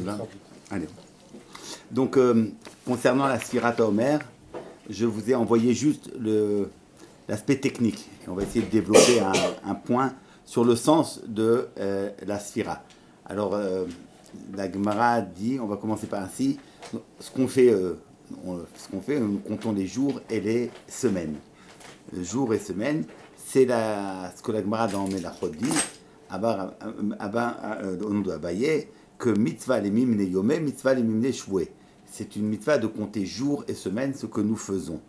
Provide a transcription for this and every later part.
y va. Allez. Donc, concernant la Sfirat HaOmer, je vous ai envoyé juste l'aspect technique. Et on va essayer de développer un point sur le sens de la Sphira. Alors, la Gemara dit, on va commencer par ainsi, ce qu'on fait, nous comptons les jours et les semaines. Jours et semaines, c'est ce que la Gemara dans Melachot dit, au nom de Abaye, que mitzvah les mimne yomé, mitzvah les mimne shvoué. C'est une mitzvah de compter jours et semaines, ce que nous faisons.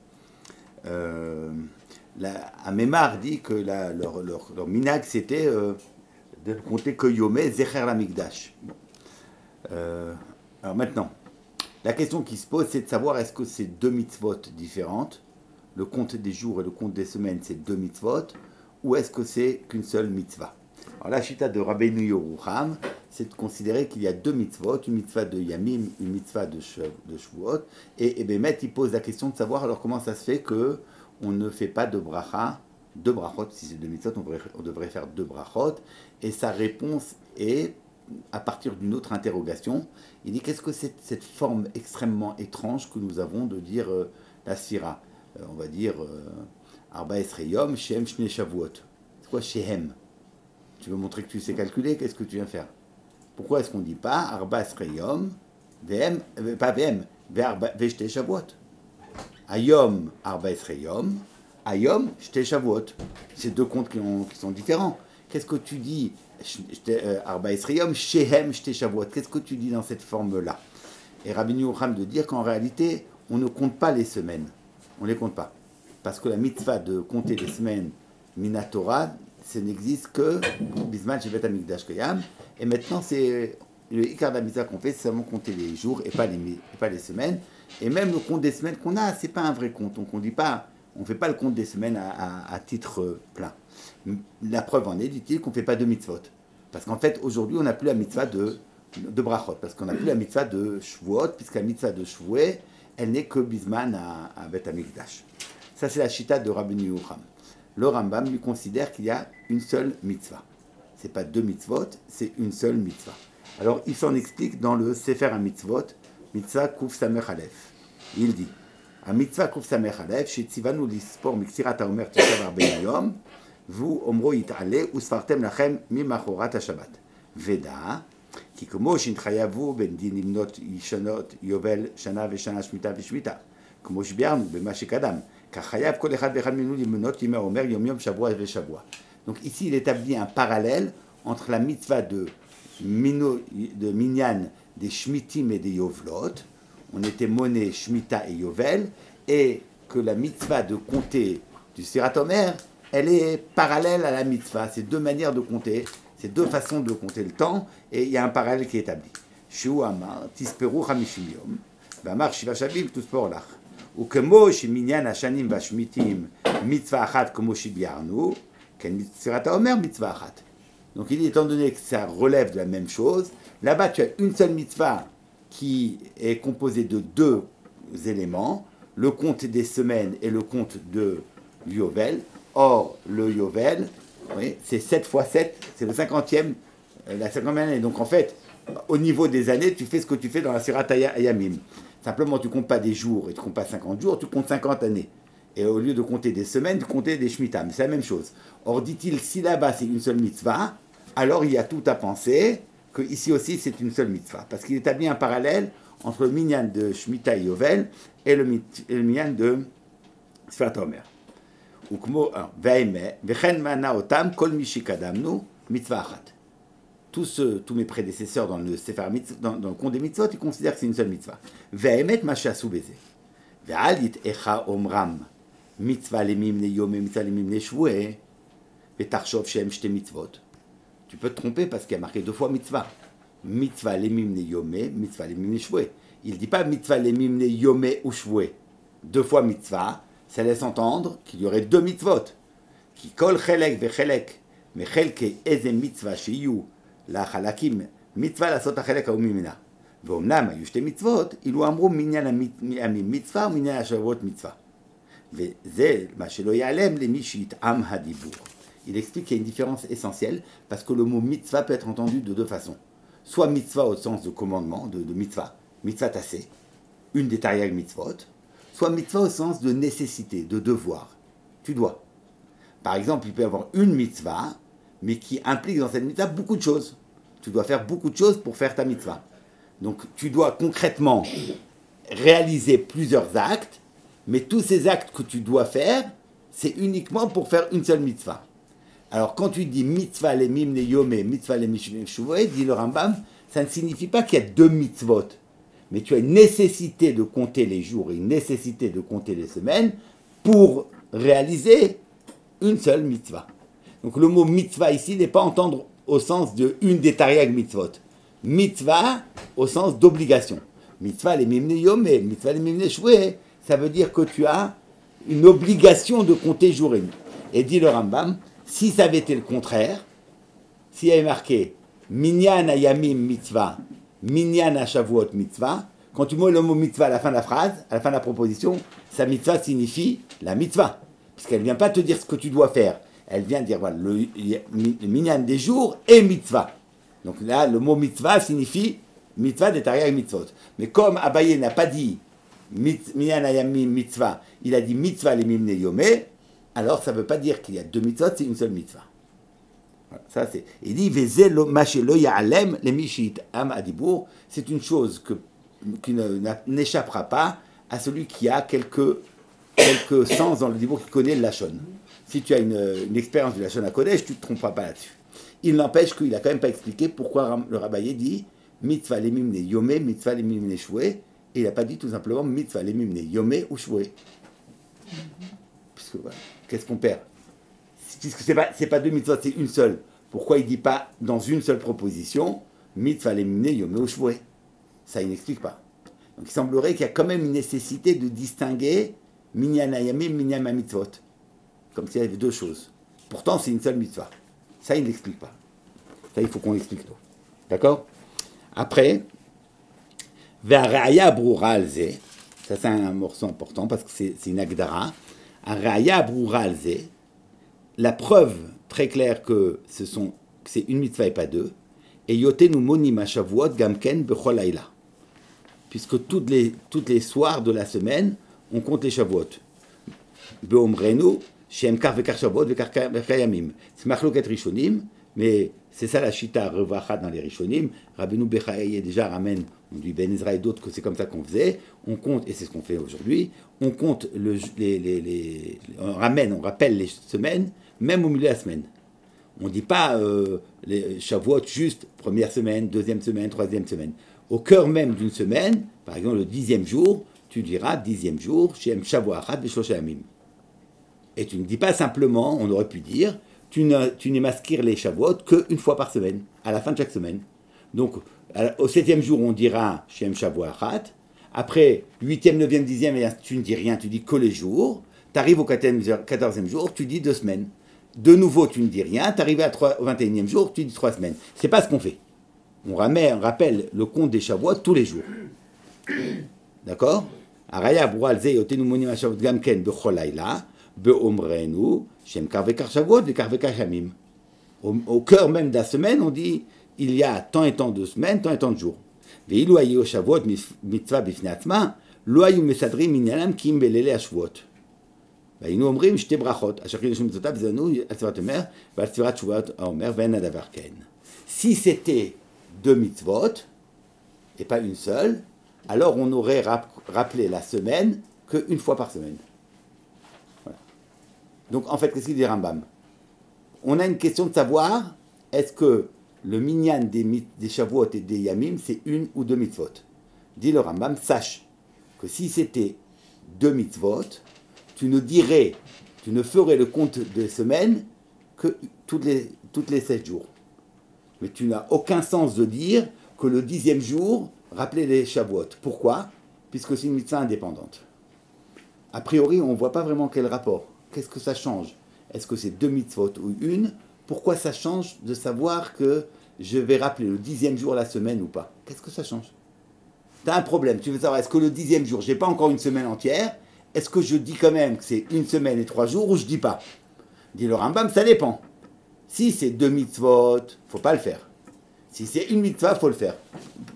Amémar dit que leur minag, c'était de ne compter que yomé, zecher la mikdash. Bon. Alors maintenant, la question qui se pose, c'est de savoir est-ce que c'est deux mitzvot différentes, le compte des jours et le compte des semaines, c'est deux mitzvot, ou est-ce que c'est qu'une seule mitzvah? Alors la chita de Rabbeinu Yerucham, c'est de considérer qu'il y a deux mitzvot, une mitzvah de Yamim, une mitzvah de Shavuot, et Bémet, il pose la question de savoir alors comment ça se fait que on ne fait pas de bracha, deux brachot, si c'est deux mitzvot, on devrait faire deux brachot, et sa réponse est, à partir d'une autre interrogation, il dit qu'est-ce que c'est cette forme extrêmement étrange que nous avons de dire la sphira, on va dire Arba Esrei Yom, Shehem Shnei Shavuot. C'est quoi Shehem? Tu veux montrer que tu sais calculer, qu'est-ce que tu viens faire? Pourquoi est-ce qu'on ne dit pas Arba Esrei Yom, VM, pas VM, Veshte Shavuot? Ayom Arba Esrei Yom, Ayom Shte Shavuot. C'est deux comptes qui sont différents. Qu'est-ce que tu dis Arba Esrei Yom, Shehem Shte Shavuot? Qu'est-ce que tu dis dans cette forme-là? Et Rabbi Yerucham de dire qu'en réalité, on ne compte pas les semaines. On ne les compte pas. Parce que la mitzvah de compter les semaines Minatora, ça n'existe que Bisman Shevet Hamikdash Kayam. Et maintenant, c'est le Ikar de la mitzvah qu'on fait, c'est seulement compter les jours et pas les semaines. Et même le compte des semaines qu'on a, c'est pas un vrai compte. Donc on dit pas, on fait pas le compte des semaines à titre plein. La preuve en est, dit-il, qu'on fait pas de mitzvot. Parce qu'en fait, aujourd'hui, on n'a plus la mitzvah de brachot. Parce qu'on n'a plus la mitzvah de Shavuot, puisque la mitzvah de Shavuot, elle n'est que Bisman à Bet Hamikdash. Ça, c'est la chita de Rabbi Yerucham. Le Rambam lui considère qu'il y a une seule mitzvah. Ce n'est pas deux mitzvot, c'est une seule mitzvah. Alors, il s'en explique dans le Sefer HaMitzvot, Mitzvah Kuf Samech Aleph. Il dit, Mitzvah Kuf Samech Aleph, Shetzivanu lispor miksirat haomer tishav arbein yom, vous omro yit'ale, usfartem lachem mimachorat ha-shabbat. Veda, כי כמו שהתחייבו בין דין למנות ישנות יובל שנה ושנה שמיטה ושמיטה, כמו שביארנו במה שקדם, כך חייב כל אחד ואחד מאיתנו למנות ימי העומר יום יום שבוע ושבוע. Donc ici il établit un parallèle entre la mitzvah de minyan des shmitim et des yovlot, on était monnaie shmita et yovel, et que la mitzvah de compter du Sfirat HaOmer, elle est parallèle à la mitzvah, c'est deux manières de compter. C'est deux façons de compter le temps, et il y a un parallèle qui est établi. Shu amar tisperu chamishim yom, v'amar shiva shavim tuspor lach. Ukemo sheminyan hashanim v'ashmitim mitzvah achat komo shibiarnu, ken mitzvah haomer mitzvah achat. Donc il dit, étant donné que ça relève de la même chose, là-bas tu as une seule mitzvah qui est composée de deux éléments, le compte des semaines et le compte de Yovel. Or, le Yovel, oui, c'est 7 fois 7, c'est le 50e, la 50e année. Donc en fait, au niveau des années, tu fais ce que tu fais dans la Sirat Hayamim. Simplement, tu ne comptes pas des jours et tu ne comptes pas 50 jours, tu comptes 50 années. Et au lieu de compter des semaines, tu comptes des Shemitah. Mais c'est la même chose. Or, dit-il, si là-bas c'est une seule mitzvah, alors il y a tout à penser que ici aussi c'est une seule mitzvah. Parce qu'il établit un parallèle entre le minyan de Shemitah et Yovel et le minyan de Sfirat HaOmer. Tous mes prédécesseurs dans le Sefer Mitzvot, dans le compte des mitzvot, ils considèrent que c'est une seule mitzvah. Tu peux te tromper parce qu'il y a marqué deux fois mitzvah. Mitzvah lemimne yomé, mitzvah lemimne shvoué. Il ne dit pas mitzvah lemimne yomé ou shvoué. Deux fois mitzvah. Ça laisse entendre qu'il y aurait deux mitzvot. Qui kol chelek vechelek, mais chelke eze mitzvah shiyu la chalakim mitzvah la sota chelek haumimena. Veomnam hayu shte mitzvot, ilu amru minyan amim mitzvah ou minyan hashavot mitzvah. Veze ma shelo yalem le mi shitam hadibur. Il explique qu'il y a une différence essentielle parce que le mot mitzvah peut être entendu de deux façons. soit mitzvah au sens de commandement, de mitzvah, mitzvah tassé, une des tariag mitzvot, soit mitzvah au sens de nécessité, de devoir. Tu dois. Par exemple, il peut y avoir une mitzvah, mais qui implique dans cette mitzvah beaucoup de choses. Tu dois faire beaucoup de choses pour faire ta mitzvah. Donc, tu dois concrètement réaliser plusieurs actes, mais tous ces actes que tu dois faire, c'est uniquement pour faire une seule mitzvah. Alors, quand tu dis mitzvah le mimne yomé, mitzvah le mishne shuvoé, dit le Rambam, ça ne signifie pas qu'il y a deux mitzvot, mais tu as une nécessité de compter les jours et une nécessité de compter les semaines pour réaliser une seule mitzvah. Donc, le mot mitzvah ici n'est pas à entendre au sens de une des tariag mitzvot. Mitzvah au sens d'obligation. Mitzvah le mimne yomé, mitzvah le mimne shuvoé, ça veut dire que tu as une obligation de compter jour et nuit. Et dit le Rambam, si ça avait été le contraire, s'il y avait marqué Minyan Ayamim mitzvah, Minyan Shavuot mitzvah, quand tu mets le mot mitzvah à la fin de la phrase, à la fin de la proposition, sa mitzvah signifie la mitzvah. Puisqu'elle ne vient pas te dire ce que tu dois faire. Elle vient dire voilà, le Minyan des jours et mitzvah. Donc là, le mot mitzvah signifie mitzvah des tariag mitzvot. Mais comme Abaye n'a pas dit Minyan Ayamim mitzvah, il a dit mitzvah les mimne yomé, alors ça ne veut pas dire qu'il y a deux mitzvot, c'est une seule mitzvah. Voilà, ça c'est. Il dit Vezelo machelo ya'alem le mishit am adibour, c'est une chose qui n'échappera pas à celui qui a quelques sens dans le dibour, qui connaît le lachon. Si tu as une expérience du lachon à Kodesh, tu ne te tromperas pas là-dessus. Il n'empêche qu'il n'a quand même pas expliqué pourquoi le Rabaye dit mitzvah les mimne yomé, mitzvah les mimne shoué, et il n'a pas dit tout simplement mitzvah les mimne yomé ou shoué. Puisque voilà. Qu'est-ce qu'on perd? Puisque c'est pas deux mitzvot, c'est une seule. Pourquoi il ne dit pas dans une seule proposition mitzvah lemine yomé ou shvoué? Ça, il n'explique pas. Donc il semblerait qu'il y a quand même une nécessité de distinguer minyan ayamim, minyan mitzvot. Comme s'il y avait deux choses. Pourtant, c'est une seule mitzvah. Ça, il n'explique pas. Ça, il faut qu'on l'explique. D'accord? Après, ve'araya brura alze. Ça, c'est un morceau important parce que c'est une agdara. Araya brura alze, la preuve très claire que c'est une mitzvah et pas deux, et yotenu monim à Shavuot gamken bechol laila, puisque toutes les soirs de la semaine, on compte les Shavuot. Beomrenu shem kar vekar Shavuot vekar yamim. C'est machloket rishonim, mais c'est ça la shita revacha dans les rishonim. Rabbeinu Bechaye déjà ramène, on dit Ben Ezra et d'autres que c'est comme ça qu'on faisait. On compte, et c'est ce qu'on fait aujourd'hui, on compte on rappelle les semaines, même au milieu de la semaine. On ne dit pas les Shavuot juste première semaine, deuxième semaine, troisième semaine. Au cœur même d'une semaine, par exemple le 10e jour, tu diras 10e jour, Shem Shavuot Achat B'Shlosha Yamim. Et tu ne dis pas simplement, on aurait pu dire, tu n'émasquires les Shavuot qu'une fois par semaine, à la fin de chaque semaine. Donc, au 7e jour, on dira Shem Shavuot Achat. Après, 8e, 9e, 10e, tu ne dis rien, tu dis que les jours. Tu arrives au 14e jour, tu dis 2 semaines. De nouveau, tu ne dis rien. Tu arrives au 21e jour, tu dis 3 semaines. Ce n'est pas ce qu'on fait. On rappelle le compte des Shavuot tous les jours. D'accord? Araya Brua Alze Yotenu Monim HaShavuot Gamken Bechol Laila Beomrenu Shem Kar Vekar Shavuot Vekar Vekar Yamim. Au cœur même de la semaine, on dit il y a tant et tant de semaines, tant et tant de jours. Ve'ilu hayu Shavuot mitzvah bifnei atzma, lo hayu mesadrim minyanam ki im belele HaShavuot. והיינו אומרים שתי ברכות, אשר חידשו מצוותיו וזנו על צוות אומר ועל צורת תשובת האומר ואין הדבר כן. Si c'était deux mitzvot, et pas une seule, alors on aurait rappelé la semaine qu'une fois par semaine. Voilà. Donc en fait, qu'est-ce qu'il dit Rambam? On a une question de savoir, est-ce que le minyan des Shavuot et des Yamim, c'est une ou deux mitzvot? Dit le Rambam, sache que si c'était deux mitzvot, tu ne ferais le compte des semaines que toutes les 7 jours. Mais tu n'as aucun sens de dire que le 10e jour, rappelez les Shavuot. Pourquoi? Puisque c'est une mitzvah indépendante. A priori, on ne voit pas vraiment quel rapport. Qu'est-ce que ça change? Est-ce que c'est deux mitzvot ou une? Pourquoi ça change de savoir que je vais rappeler le 10e jour la semaine ou pas? Qu'est-ce que ça change? Tu as un problème. Tu veux savoir, est-ce que le 10e jour, je n'ai pas encore une semaine entière? Est-ce que je dis quand même que c'est une semaine et 3 jours ou je dis pas? Dit le Rambam, ça dépend. Si c'est deux mitzvot, faut pas le faire. Si c'est une mitzvah, il faut le faire.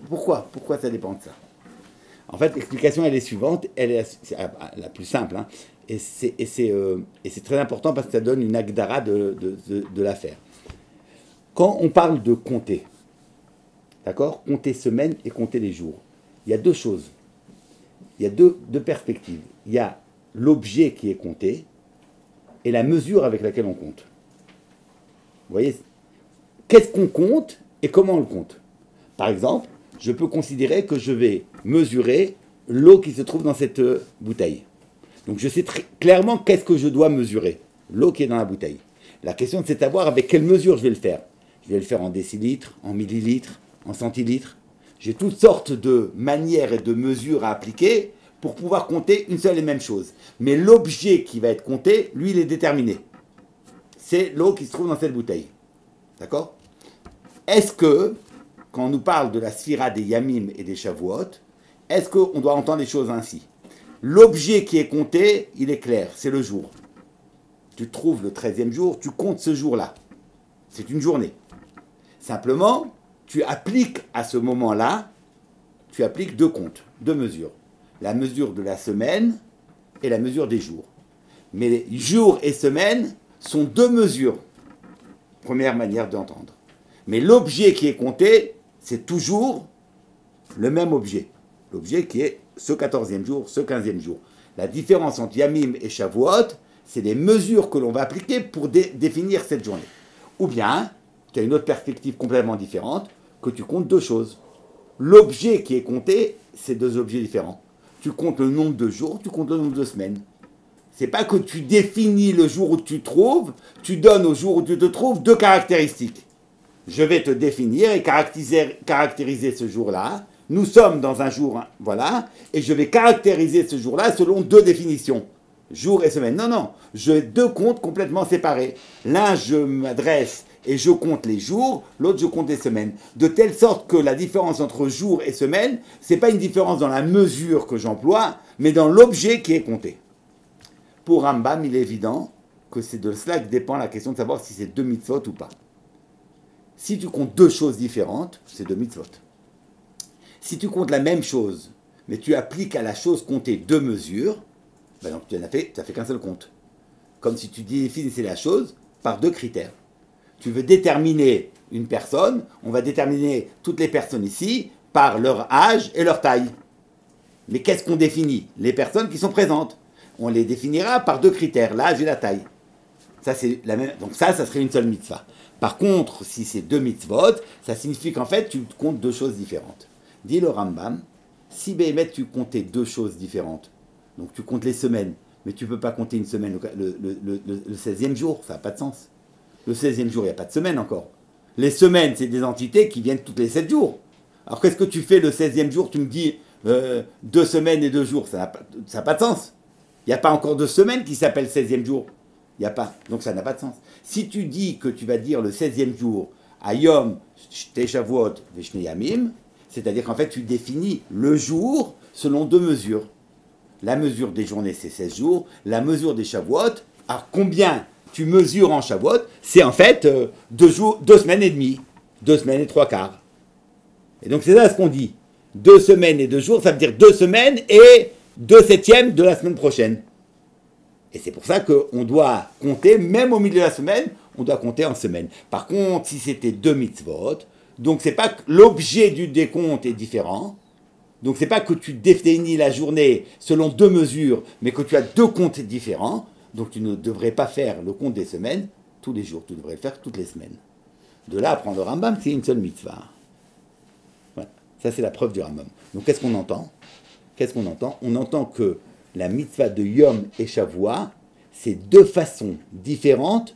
Pourquoi? Pourquoi ça dépend de ça? En fait, l'explication, elle est suivante, c'est la plus simple, hein, et c'est très important parce que ça donne une agdara de l'affaire. Quand on parle de compter, d'accord? Compter semaine et compter les jours, il y a deux choses. Il y a deux perspectives. Il y a l'objet qui est compté et la mesure avec laquelle on compte. Vous voyez? Qu'est-ce qu'on compte et comment on le compte? Par exemple, je peux considérer que je vais mesurer l'eau qui se trouve dans cette bouteille. Donc je sais très clairement qu'est-ce que je dois mesurer, l'eau qui est dans la bouteille. La question, c'est de savoir avec quelle mesure je vais le faire. Je vais le faire en décilitres, en millilitres, en centilitres. J'ai toutes sortes de manières et de mesures à appliquer pour pouvoir compter une seule et même chose. Mais l'objet qui va être compté, lui, il est déterminé. C'est l'eau qui se trouve dans cette bouteille. D'accord? Est-ce que, quand on nous parle de la sphira des Yamim et des Shavuot, est-ce qu'on doit entendre les choses ainsi? L'objet qui est compté, il est clair, c'est le jour. Tu trouves le 13e jour, tu comptes ce jour-là. C'est une journée. Simplement, tu appliques à ce moment-là, tu appliques deux comptes, deux mesures. La mesure de la semaine et la mesure des jours. Mais les jours et semaines sont deux mesures. Première manière d'entendre. Mais l'objet qui est compté, c'est toujours le même objet. L'objet qui est ce 14e jour, ce 15e jour. La différence entre Yamim et Shavuot, c'est les mesures que l'on va appliquer pour définir cette journée. Ou bien, tu as une autre perspective complètement différente, que tu comptes deux choses. L'objet qui est compté, c'est deux objets différents. Tu comptes le nombre de jours, tu comptes le nombre de semaines. C'est pas que tu définis le jour où tu te trouves, tu donnes au jour où tu te trouves deux caractéristiques. Je vais te définir et caractériser ce jour-là. Nous sommes dans un jour, voilà, et je vais caractériser ce jour-là selon deux définitions. Jour et semaine. Non, non, j'ai deux comptes complètement séparés. L'un, je m'adresse et je compte les jours, l'autre, je compte les semaines. De telle sorte que la différence entre jour et semaine, ce n'est pas une différence dans la mesure que j'emploie, mais dans l'objet qui est compté. Pour Rambam, il est évident que c'est de cela que dépend la question de savoir si c'est deux mitzvot ou pas. Si tu comptes deux choses différentes, c'est deux mitzvot. Si tu comptes la même chose, mais tu appliques à la chose comptée deux mesures, ben donc tu n'as fait qu'un seul compte. Comme si tu définissais la chose par deux critères. Tu veux déterminer une personne, on va déterminer toutes les personnes ici par leur âge et leur taille. Mais qu'est-ce qu'on définit? Les personnes qui sont présentes. On les définira par deux critères, l'âge et la taille. Ça, c'est la même. Donc ça serait une seule mitzvah. Par contre, si c'est deux mitzvot, ça signifie qu'en fait, tu comptes deux choses différentes. Dit le Rambam, si Béhémet, tu comptais deux choses différentes, donc tu comptes les semaines, mais tu ne peux pas compter une semaine, le 16e jour, ça n'a pas de sens. Le 16e jour, il n'y a pas de semaine encore. Les semaines, c'est des entités qui viennent toutes les 7 jours. Alors qu'est-ce que tu fais le 16e jour? Tu me dis 2 semaines et 2 jours, ça n'a pas de sens. Il n'y a pas encore de semaine qui s'appelle 16e jour. Il n'y a pas. Donc ça n'a pas de sens. Si tu dis que tu vas dire le 16e jour, Ayom, Shavuot, Veshne Yamim, c'est-à-dire qu'en fait tu définis le jour selon deux mesures. La mesure des journées, c'est 16 jours. La mesure des Shavuot, alors combien tu mesures en Shavuot? C'est en fait 2 semaines et demie. 2 semaines et 3/4. Et donc c'est ça ce qu'on dit. 2 semaines et 2 jours, ça veut dire 2 semaines et 2/7 de la semaine prochaine. Et c'est pour ça qu'on doit compter, même au milieu de la semaine, on doit compter en semaine. Par contre, si c'était 2 mitzvot, donc c'est pas que l'objet du décompte est différent. Donc c'est pas que tu définis la journée selon 2 mesures, mais que tu as 2 comptes différents. Donc tu ne devrais pas faire le compte des semaines tous les jours, tu devrais le faire toutes les semaines. De là à prendre le Rambam, c'est une seule mitzvah. Voilà. Ça c'est la preuve du Rambam. Donc qu'est-ce qu'on entend? On entend que la mitzvah de Yom et Shavua, c'est 2 façons différentes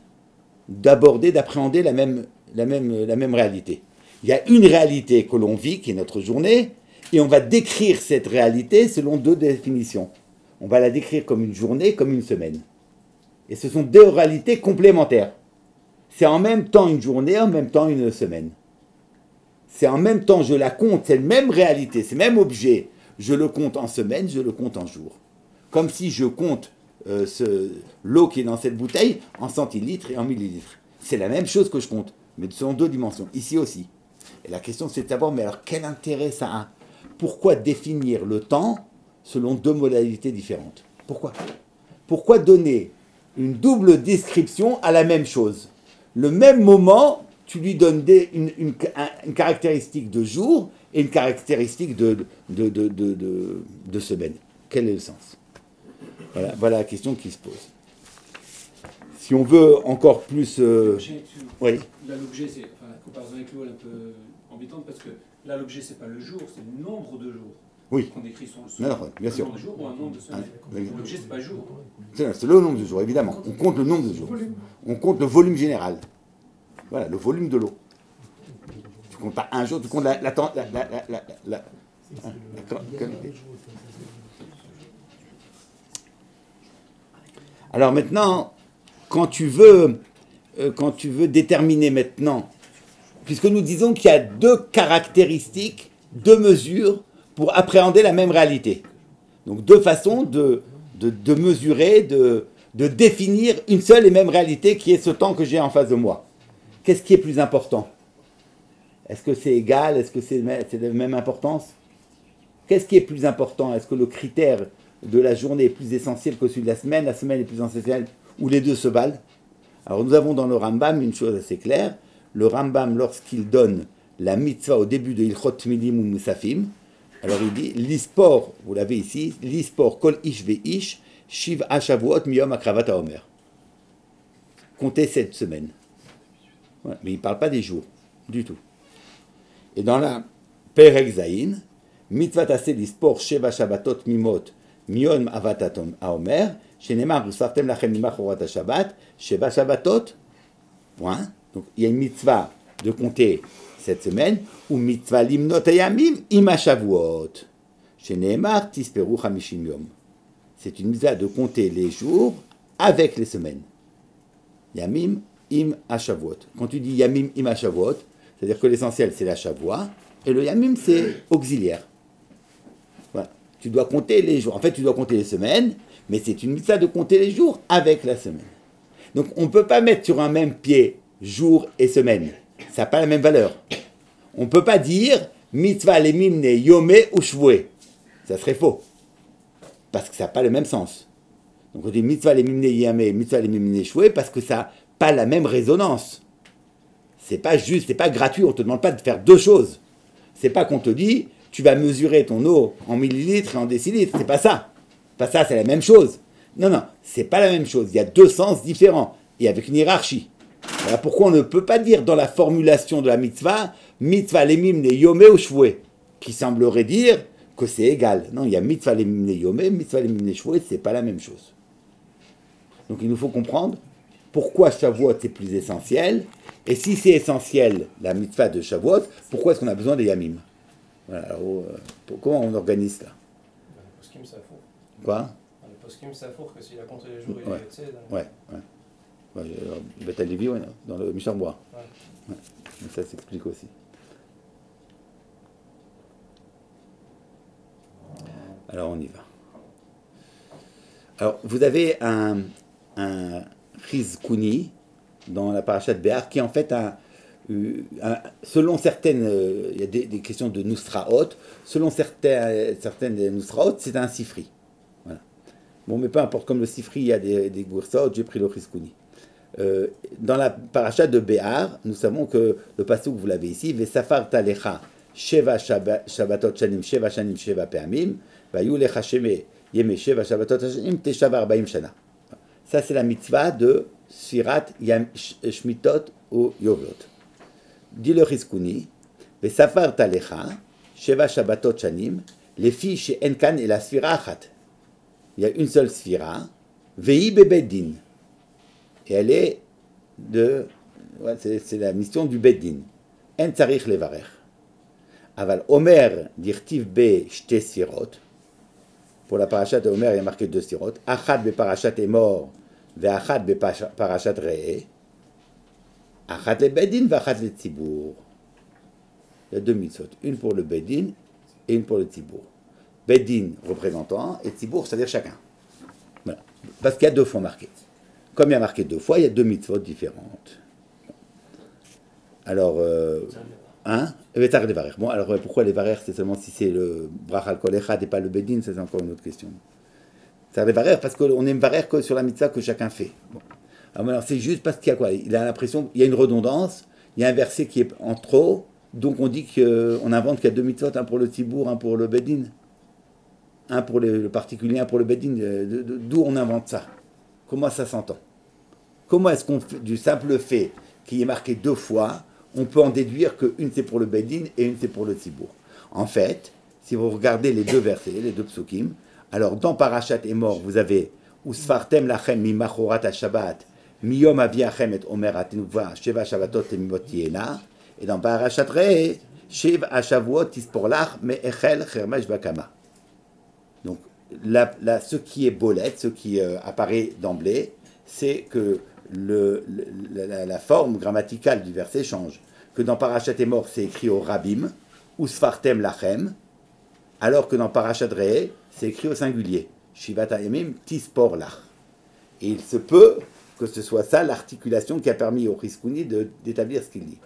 d'aborder, d'appréhender la même réalité. Il y a une réalité que l'on vit, qui est notre journée, et on va décrire cette réalité selon 2 définitions. On va la décrire comme une journée, comme une semaine. Et ce sont 2 réalités complémentaires. C'est en même temps une journée, en même temps une semaine. C'est en même temps, je la compte, c'est la même réalité, c'est le même objet. Je le compte en semaine, je le compte en jour. Comme si je compte l'eau qui est dans cette bouteille en centilitres et en millilitres. C'est la même chose que je compte, mais selon 2 dimensions. Ici aussi. Et la question c'est de savoir, mais alors quel intérêt ça a? Pourquoi définir le temps selon deux modalités différentes? Pourquoi donner une double description à la même chose? Le même moment, tu lui donnes une caractéristique de jour et une caractéristique de semaine. Quel est le sens? Voilà la question qui se pose. Si on veut encore plus... oui. Là, l'objet, c'est, enfin, la comparaison avec l'eau est un peu embêtante parce que là, l'objet, c'est pas le jour, c'est le nombre de jours. Oui. Qu'on décrit son bien sûr. Un nombre de jours ou un nombre de semaines. L'objet, c'est pas jour. C'est le nombre de jours, évidemment. On compte le nombre de jours. On compte le volume général. Voilà, le volume de l'eau. Tu comptes pas un jour, tu comptes la Alors maintenant, quand tu veux déterminer maintenant, puisque nous disons qu'il y a deux caractéristiques, deux mesures pour appréhender la même réalité. Donc deux façons de mesurer, de définir une seule et même réalité qui est ce temps que j'ai en face de moi. Qu'est-ce qui est plus important? Est-ce que c'est égal? Est-ce que c'est de la même importance? Qu'est-ce qui est plus important? Est-ce que le critère de la journée est plus essentiel que celui de la semaine est plus essentielle, ou les deux se valent? Alors nous avons dans le Rambam une chose assez claire. Le Rambam, lorsqu'il donne la mitzvah au début de Ilchot Milim ou Musafim, alors il dit, l'ispor, vous l'avez ici, l'ispor kol ish ve'ish, shiv ha-shavuot miyom akravat ha-omer. Comptez 7 semaines. Voilà. Mais il ne parle pas des jours, du tout. Et dans la Perek Zayin, mitzvah taseh l'ispor sheva shabbatot mimot miyom avat ha-omer, shenemar usaftem lachem mimachorat ha-shabbat, sheva shabbatot, point. Donc il y a une mitzvah de compter cette semaine, ou mitzvah limnot hayamim im ha-shavuot, shenemar tisperu chamishim yom. C'est une mitzvah de compter les jours avec les semaines. Yamim im ha-shavuot. Quand tu dis yamim im ha-shavuot, c'est-à-dire que l'essentiel c'est la shavua, et le yamim c'est auxiliaire. Voilà. Tu dois compter les jours. En fait, tu dois compter les semaines, mais c'est une mitzvah de compter les jours avec la semaine. Donc on ne peut pas mettre sur un même pied jour et semaine. Ça n'a pas la même valeur. On ne peut pas dire mitzvah lemimne yome ou shvue. Ça serait faux. Parce que ça n'a pas le même sens. Donc on dit mitzvah lemimne yame, mitzvah lemimne shvue, parce que ça n'a pas la même résonance. C'est pas juste, c'est pas gratuit. On ne te demande pas de faire deux choses. C'est pas qu'on te dit tu vas mesurer ton eau en millilitres et en décilitres. C'est pas ça. Pas ça, c'est la même chose. Non, c'est pas la même chose. Il y a deux sens différents et avec une hiérarchie. Voilà pourquoi on ne peut pas dire dans la formulation de la mitzvah, mitzvah lemimne yome ou shvue, qui semblerait dire que c'est égal. Non, il y a mitzvah lemimne yome, mitzvah lemimne shvue, c'est pas la même chose. Donc il nous faut comprendre pourquoi Shavuot c'est plus essentiel, et si c'est essentiel la mitzvah de Shavuot, pourquoi est-ce qu'on a besoin des yamim? Voilà, alors, comment on organise ça? Les poskim s'affourent. Quoi? Les poskim s'affourent que s'il a compté les jours, il ouais. est tzed. Ouais. Beth Levi, ouais, dans le Mishnah Bois. Ouais. Ça s'explique aussi. Alors on y va. Alors vous avez un Rizkouni dans la parashat Béar qui est en fait selon certaines, il y a des questions de Nusraot, selon certaines Nusraot, c'est un Sifri. Voilà. Bon, mais peu importe, comme le Sifri, il y a des Goursaot, j'ai pris le Rizkouni. Dans la paracha de Béar, nous savons que le pasuk, vous l'avez ici, Vesafar talecha sheva shabbatot shanim sheva shanim sheva pe'amim vayu lecha sheme yeme sheva shabbatot shanim teshav arbaim shana. Ça, c'est la mitzvah de Sirat Shmitot ou Yovrot. Dit le Rizkouni, Vesafar talecha sheva shabbatot shanim les filles chez Enkan et la sfira achat. Il y a une seule sfira, vei bebeddin. Et elle est c'est la mission du Beddin. En tzarich levarech. Aval Omer dirtiv be shte sirot. Pour la parachat de Omer, il y a marqué 2 sirot. Achat be parachat Emor, ve achat be parachat Re'eh. Achat le Beddin, ve achat le Tzibour. Il y a 2 mitzvot. Une pour le Beddin et une pour le Tzibour. Beddin représentant et Tzibour, c'est-à-dire chacun. Voilà. Parce qu'il y a 2 fois marqués. Comme il y a marqué 2 fois, il y a 2 mitzvot différentes. Alors, Hein? Bon, alors pourquoi les varères, c'est seulement si c'est le brach al kol echad et pas le bedin, c'est encore une autre question. C'est les varères parce qu'on aime varère que sur la mitzvah que chacun fait. Bon. Alors c'est juste parce qu'il y a quoi? Il a l'impression, il y a une redondance, il y a un verset qui est en trop, donc on dit qu'on invente qu'il y a deux mitzvot, un pour le tibour, un pour le bedin. Un pour le particulier, un pour le bedin. D'où on invente ça? Comment ça s'entend? Comment est-ce qu'on fait du simple fait qui est marqué deux fois, on peut en déduire qu'une c'est pour le bedin et une c'est pour le tibour? En fait, si vous regardez les deux versets, les deux psukim, alors dans Parashat Emor, vous avez Usfartem lachem mimachorat ha-shabbat miyom aviachem et omer atenuva sheva shabbatot emimot tiena, et dans Parashat Re'eh shev ha-shavuot tisporlach me'echel chermesh vakama. Donc ce qui est bolette, ce qui apparaît d'emblée, c'est que la forme grammaticale du verset change. Que dans Parashat Emor, c'est écrit au Rabim, Usfartem lachem, alors que dans Parashat Re'eh, c'est écrit au singulier, Shivat ha'yamim tispor lach. Et il se peut que ce soit ça l'articulation qui a permis au Chizkuni d'établir ce qu'il dit.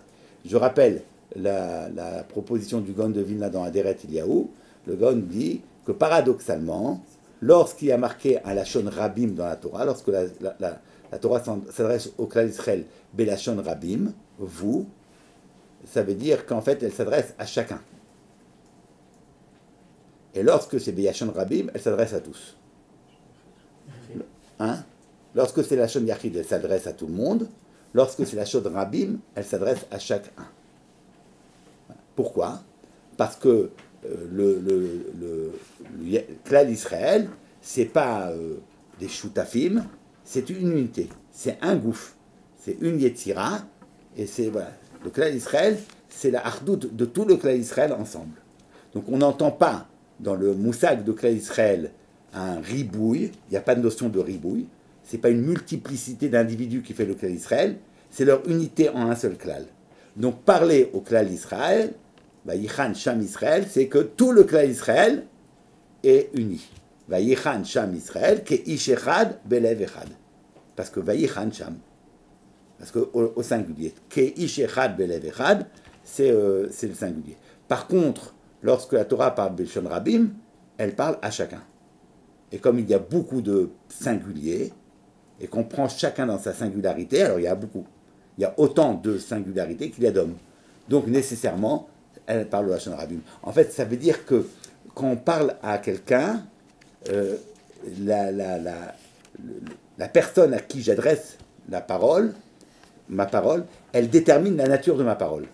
Je rappelle la proposition du Gaon de Vilna dans Aderet Eliyahu. Le Gaon dit que paradoxalement, lorsqu'il y a marqué un Lachon Rabim dans la Torah, lorsque la Torah s'adresse au Klal Israël, Belachon Rabim, vous, ça veut dire qu'en fait elle s'adresse à chacun. Et lorsque c'est Belachon Rabim, elle s'adresse à tous. Hein? Lorsque c'est Lachon Yachid, elle s'adresse à tout le monde. Lorsque c'est Lachon Rabim, elle s'adresse à chacun. Pourquoi? Parce que le Klal Israël, c'est pas des choutafim, c'est une unité, c'est un gouffre, c'est une yetzira, et c'est voilà. Le Klal Israël, c'est la hardout de tout le Klal Israël ensemble. Donc on n'entend pas dans le moussag de Klal Israël un ribouille, il n'y a pas de notion de ribouille, c'est pas une multiplicité d'individus qui fait le Klal Israël, c'est leur unité en un seul Klal. Donc parler au Klal Israël, Vayichan Sham Israël, c'est que tout le Klal Israël est uni. Vayichan Sham Israël, ke ish echad belev echad. Parce que Vayichan Sham, parce qu'au singulier, ke ish echad belev echad, c'est le singulier. Par contre, lorsque la Torah parle Belshon Rabim, elle parle à chacun. Et comme il y a beaucoup de singuliers, et qu'on prend chacun dans sa singularité, alors il y a autant de singularités qu'il y a d'hommes. Donc nécessairement, elle parle au Lachon Rabim. En fait, ça veut dire que quand on parle à quelqu'un, la personne à qui j'adresse ma parole, elle détermine la nature de ma parole.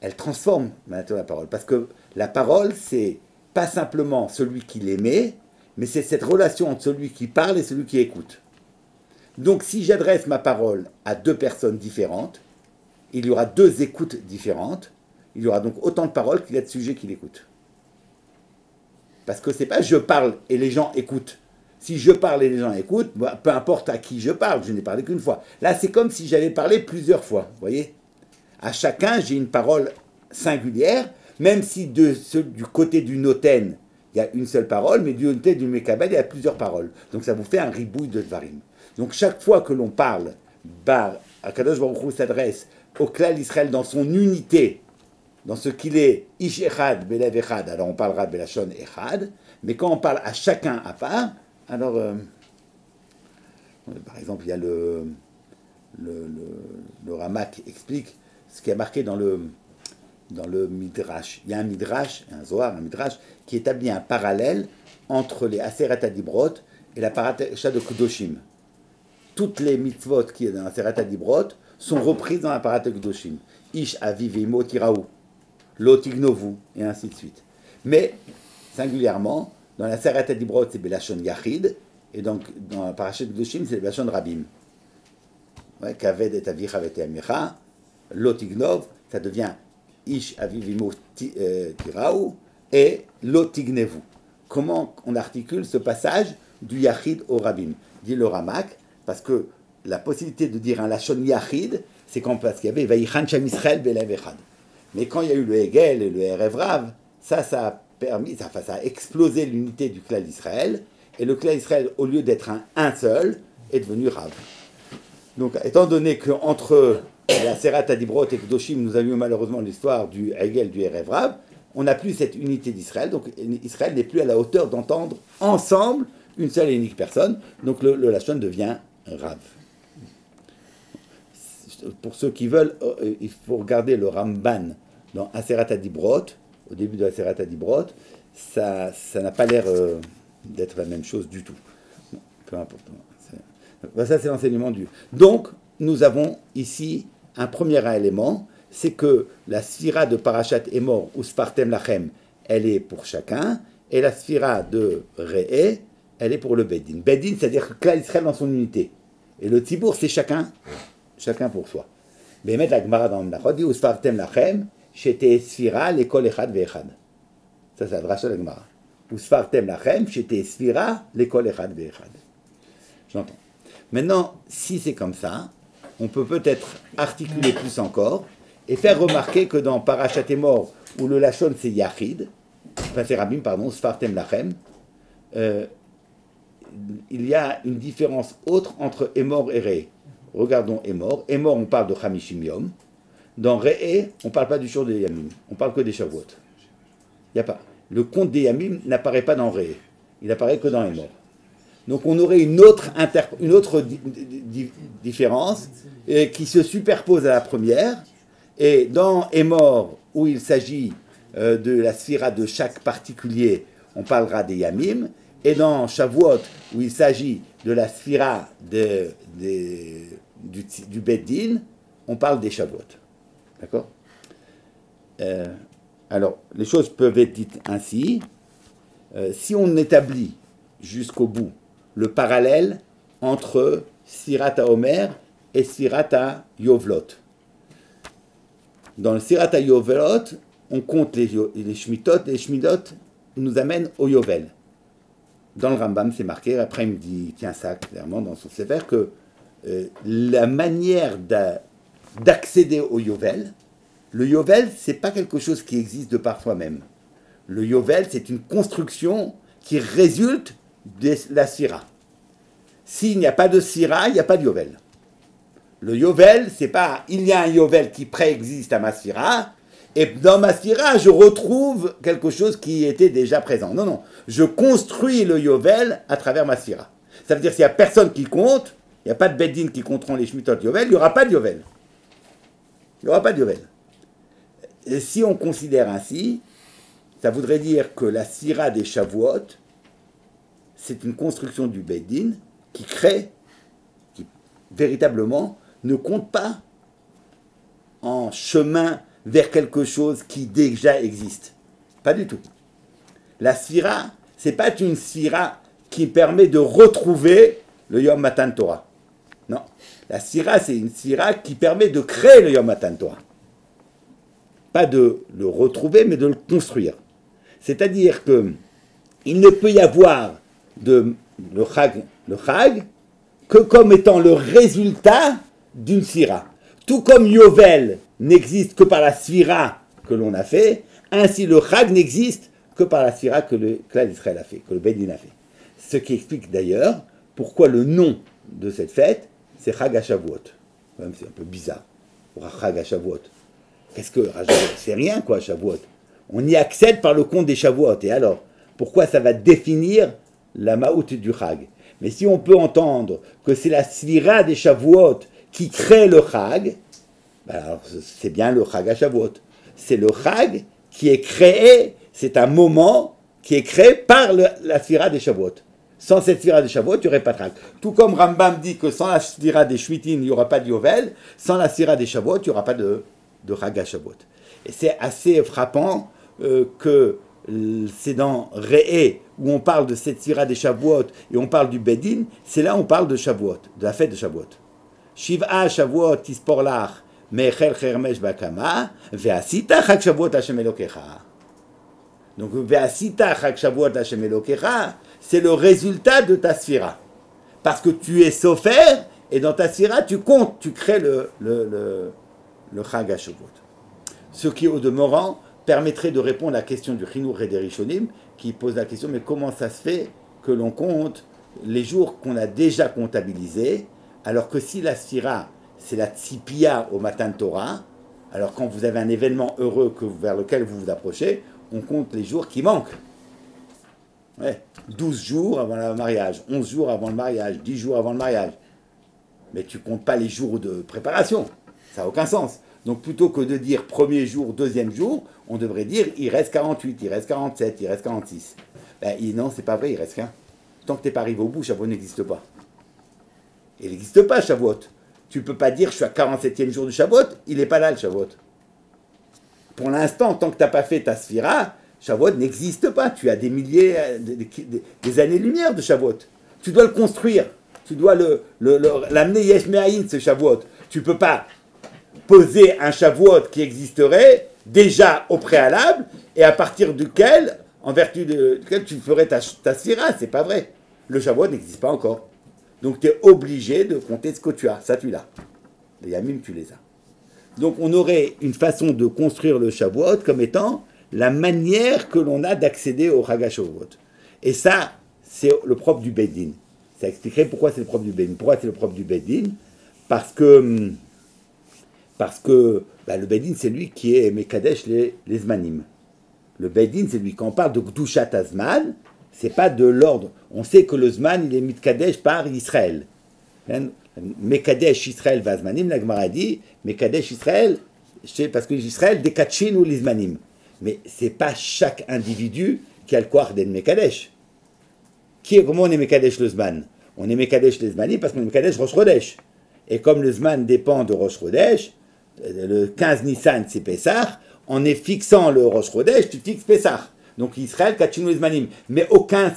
Elle transforme la nature de la parole. Parce que la parole, c'est pas simplement celui qui l'émet, mais c'est cette relation entre celui qui parle et celui qui écoute. Donc si j'adresse ma parole à deux personnes différentes, il y aura deux écoutes différentes, il y aura donc autant de paroles qu'il y a de sujets qui l'écoutent. Parce que c'est pas je parle et les gens écoutent. Si je parle et les gens écoutent, peu importe à qui je parle, je n'ai parlé qu'une fois. Là, c'est comme si j'avais parlé plusieurs fois, vous voyez? À chacun, j'ai une parole singulière, même si du côté du noten, il y a une seule parole, mais du côté du mekabel, il y a plusieurs paroles. Donc ça vous fait un ribouille de dvarim. Donc chaque fois que l'on parle, Akadosh Baruch Hu s'adresse au Klal Israël dans son unité, dans ce qu'il est Ish Echad, Belev Echad, alors on parlera de Belachon Echad, mais quand on parle à chacun à part, alors, par exemple, il y a le Ramak explique ce qui est marqué dans le Midrash. Il y a un Midrash, un Zohar, un Midrash, qui établit un parallèle entre les Aseret Adibrot et la Parasha de Kudoshim. Toutes les mitzvot qui sont dans la Aseret Adibrot sont reprises dans la Parasha de Kudoshim. Ish aviv imo tiraou, lo tignovu, et ainsi de suite. Mais, singulièrement, dans la Aseret Adibrot, c'est Belachon Yachid, et donc dans la Parasha de Kudoshim, c'est Belachon Rabim. Kaved et avicha et amicha, lo tignov, ça devient Ish avivimo tiraou et lo tignevu. Comment on articule ce passage du Yachid au Rabim? Dit le Ramak, parce que la possibilité de dire un Lachon Yachid, c'est parce qu'il y avait Vayichan Sham Israël Belev Echad. Mais quand il y a eu le Hegel et le Erev Rav, ça a permis, ça a explosé l'unité du Klal Israël, et le Klal Israël, au lieu d'être un seul, est devenu Rav. Donc, étant donné qu'entre la Serat Adibrot et Kedoshim, nous avions malheureusement l'histoire du Hegel, du Erev Rav, on n'a plus cette unité d'Israël, donc Israël n'est plus à la hauteur d'entendre ensemble une seule et unique personne, donc le Lachon devient Rav. Pour ceux qui veulent, il faut regarder le Ramban dans Aserat Adibrot, au début de Aserat Adibrot, ça n'a pas l'air d'être la même chose du tout. Non, peu importe. Ça, c'est l'enseignement du. Donc, nous avons ici un premier élément, c'est que la sphira de Parashat Emor ou Sfartem Lachem, elle est pour chacun, et la sphira de Re'e, elle est pour le Beddin. Beddin, c'est-à-dire que là, Israël dans son unité. Et le Tzibour, c'est chacun pour soi. Mais mettre la Gemara dans le Nachot, dit Usfartem Lachem, Shete Sphira, l'école Echad Ve'echad. Ça, c'est la dracha de la Gemara. Usfartem Lachem, Shete Sphira, l'école Echad Ve'echad. J'entends. Maintenant, si c'est comme ça, on peut peut-être articuler plus encore et faire remarquer que dans Parashat Emor, où le Lachon c'est Yachid, enfin c'est Rabim, pardon, Sfartem Lachem, il y a une différence autre entre Emor et Re'e. Regardons Emor. Emor, on parle de Chamishim Yom. Dans Re'e, on ne parle pas du jour des Yamim. On parle que des Shavuot. Il y a pas. Le compte des Yamim n'apparaît pas dans Re'e. Il apparaît que dans Emor. Donc on aurait une autre différence qui se superpose à la première. Et dans Emor, où il s'agit de la sphira de chaque particulier, on parlera des Yamim. Et dans Shavuot, où il s'agit de la sphira du Beddin, on parle des Shavuot. D'accord ? Alors, les choses peuvent être dites ainsi. Si on établit jusqu'au bout le parallèle entre Sirata Omer et Sirata Yovlot. Dans le Sirata Yovlot, on compte les Shmitot, et les Shmitot nous amènent au Yovel. Dans le Rambam, c'est marqué, après il me dit, tient ça clairement dans son sévère, que la manière d'accéder au Yovel, le Yovel, c'est pas quelque chose qui existe de par soi-même. Le Yovel, c'est une construction qui résulte de la Sira. S'il n'y a pas de Sira, il n'y a pas de Yovel. Le Yovel, c'est pas, il y a un Yovel qui préexiste à ma Sira, et dans ma Sira, je retrouve quelque chose qui était déjà présent. Non, non. Je construis le Yovel à travers ma Sira. Ça veut dire s'il n'y a personne qui compte, il n'y a pas de Beddin qui compteront les Shmitot Yovel, il n'y aura pas de Yovel. Il n'y aura pas de Yovel. Et si on considère ainsi, ça voudrait dire que la Sira des Shavuot, c'est une construction du Beddin qui crée, qui véritablement ne compte pas en chemin vers quelque chose qui déjà existe. Pas du tout. La sphira, ce n'est pas une sphira qui permet de retrouver le Yom Matan Torah. Non. La sphira, c'est une sphira qui permet de créer le Yom Matan Torah. Pas de le retrouver, mais de le construire. C'est-à-dire que il ne peut y avoir le Chag que comme étant le résultat d'une sphira. Tout comme Yovel n'existe que par la sphira que l'on a fait, ainsi le Chag n'existe que par la sphira que le Klal Israël a fait, que le Beddin a fait. Ce qui explique d'ailleurs pourquoi le nom de cette fête, c'est Chag HaShavuot. Même c'est un peu bizarre, pour Chag HaShavuot. Qu'est-ce que c'est rien quoi, Shavuot. On y accède par le compte des Shavuot. Et alors, pourquoi ça va définir la Ma'out du Chag? Mais si on peut entendre que c'est la sphira des Shavuot qui crée le Chag, ben alors c'est bien le Chag à Shavuot. C'est le Chag qui est créé, c'est un moment qui est créé par la sphira des Shavuot. Sans cette sphira des Shavuot, il n'y aurait pas de Chag. Tout comme Rambam dit que sans la sphira des Shmitin, il n'y aura pas de Yovel, sans la sphira des Shavuot, il n'y aura pas de Chag à Shavuot. Et c'est assez frappant que c'est dans Re'e où on parle de cette sphira des Shavuot et on parle du Beddin, c'est là où on parle de Shavuot, de la fête de Shavuot. Shiv'a Shavuot tispor lach me'echel chermesh bakama ve'asita chag Shavuot Hashem Elokecha. Donc ve'asita chag Shavuot Hashem Elokecha, c'est le résultat de ta sphira. Parce que tu es sofer et dans ta sphira tu comptes, tu crées le chag à Shavuot. Ce qui au demeurant permettrait de répondre à la question du Chinour et des Rishonim, qui pose la question, mais comment ça se fait que l'on compte les jours qu'on a déjà comptabilisés, alors que si la sphira, c'est la tzipia au matin de Torah. Alors quand vous avez un événement heureux vers lequel vous vous approchez, on compte les jours qui manquent. Ouais. 12 jours avant le mariage, 11 jours avant le mariage, 10 jours avant le mariage. Mais tu ne comptes pas les jours de préparation. Ça n'a aucun sens. Donc plutôt que de dire premier jour, deuxième jour, on devrait dire il reste 48, il reste 47, il reste 46. Ben, non, c'est pas vrai, il reste qu'un. Tant que tu n'es pas arrivé au bout, Shavuot n'existe pas. Il n'existe pas, Shavuot. Tu ne peux pas dire je suis à 47e jour du Shavuot, il n'est pas là le Shavuot. Pour l'instant, tant que tu n'as pas fait ta sphira, Shavuot n'existe pas. Tu as des milliers, des années-lumière de Shavuot. Tu dois le construire. Tu dois l'amener Yesh Me'ayin, ce Shavuot. Tu ne peux pas poser un Shavuot qui existerait déjà au préalable et à partir duquel, en vertu duquel tu ferais ta sphira. C'est pas vrai. Le Shavuot n'existe pas encore. Donc tu es obligé de compter ce que tu as. Ça, tu l'as. Les Yamim, tu les as. Donc on aurait une façon de construire le Shavuot comme étant la manière que l'on a d'accéder au Chag HaShavuot. Et ça, c'est le propre du Beit Din. Ça expliquerait pourquoi c'est le propre du Beit Din. Pourquoi c'est le propre du Beit Din? Parce que le Beit Din, c'est lui qui est Mekadesh les Zmanim. Le Beit Din, c'est lui. Quand on parle de Gdushat HaZman, c'est pas de l'ordre. On sait que le Zman, il est Mitkadesh par Israël. Mekadesh Israël Vazmanim, la Gemara dit, Mekadesh Israël, parce que Israël dékatchin ou l'Izmanim. Mais c'est pas chaque individu qui a le koach d'être Mekadesh. Comment on est Mekadesh le Zman? On est Mekadesh le Zmanim parce qu'on est Mekadesh Rosh Chodesh. Et comme le Zman dépend de Rosh Chodesh, le 15 Nissan c'est Pessah, en fixant le Rosh Chodesh, tu fixes Pessah. Donc Israël, Kachinu Zmanim. Mais aucun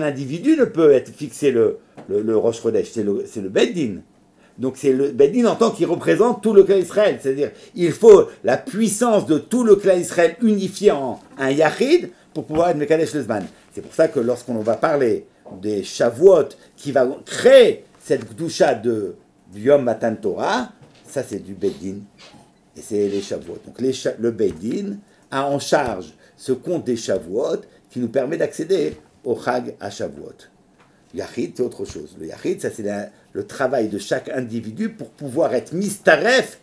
individu ne peut être fixé le Rosh Chodesh. C'est le Beit Din. Donc c'est le Beit Din en tant qu'il représente tout le clan Israël. C'est-à-dire, il faut la puissance de tout le clan Israël unifié en un Yachid pour pouvoir être Mekadesh le Zman. C'est pour ça que lorsqu'on va parler des Shavuot qui va créer cette Gdusha du Yom Matan Torah, ça c'est du Beit Din. Et c'est les Shavuot. Donc le Beit Din a en charge ce compte des Shavuot qui nous permet d'accéder au Chag HaShavuot. Yachid, c'est autre chose. Le Yachid, ça c'est le travail de chaque individu pour pouvoir être mistaref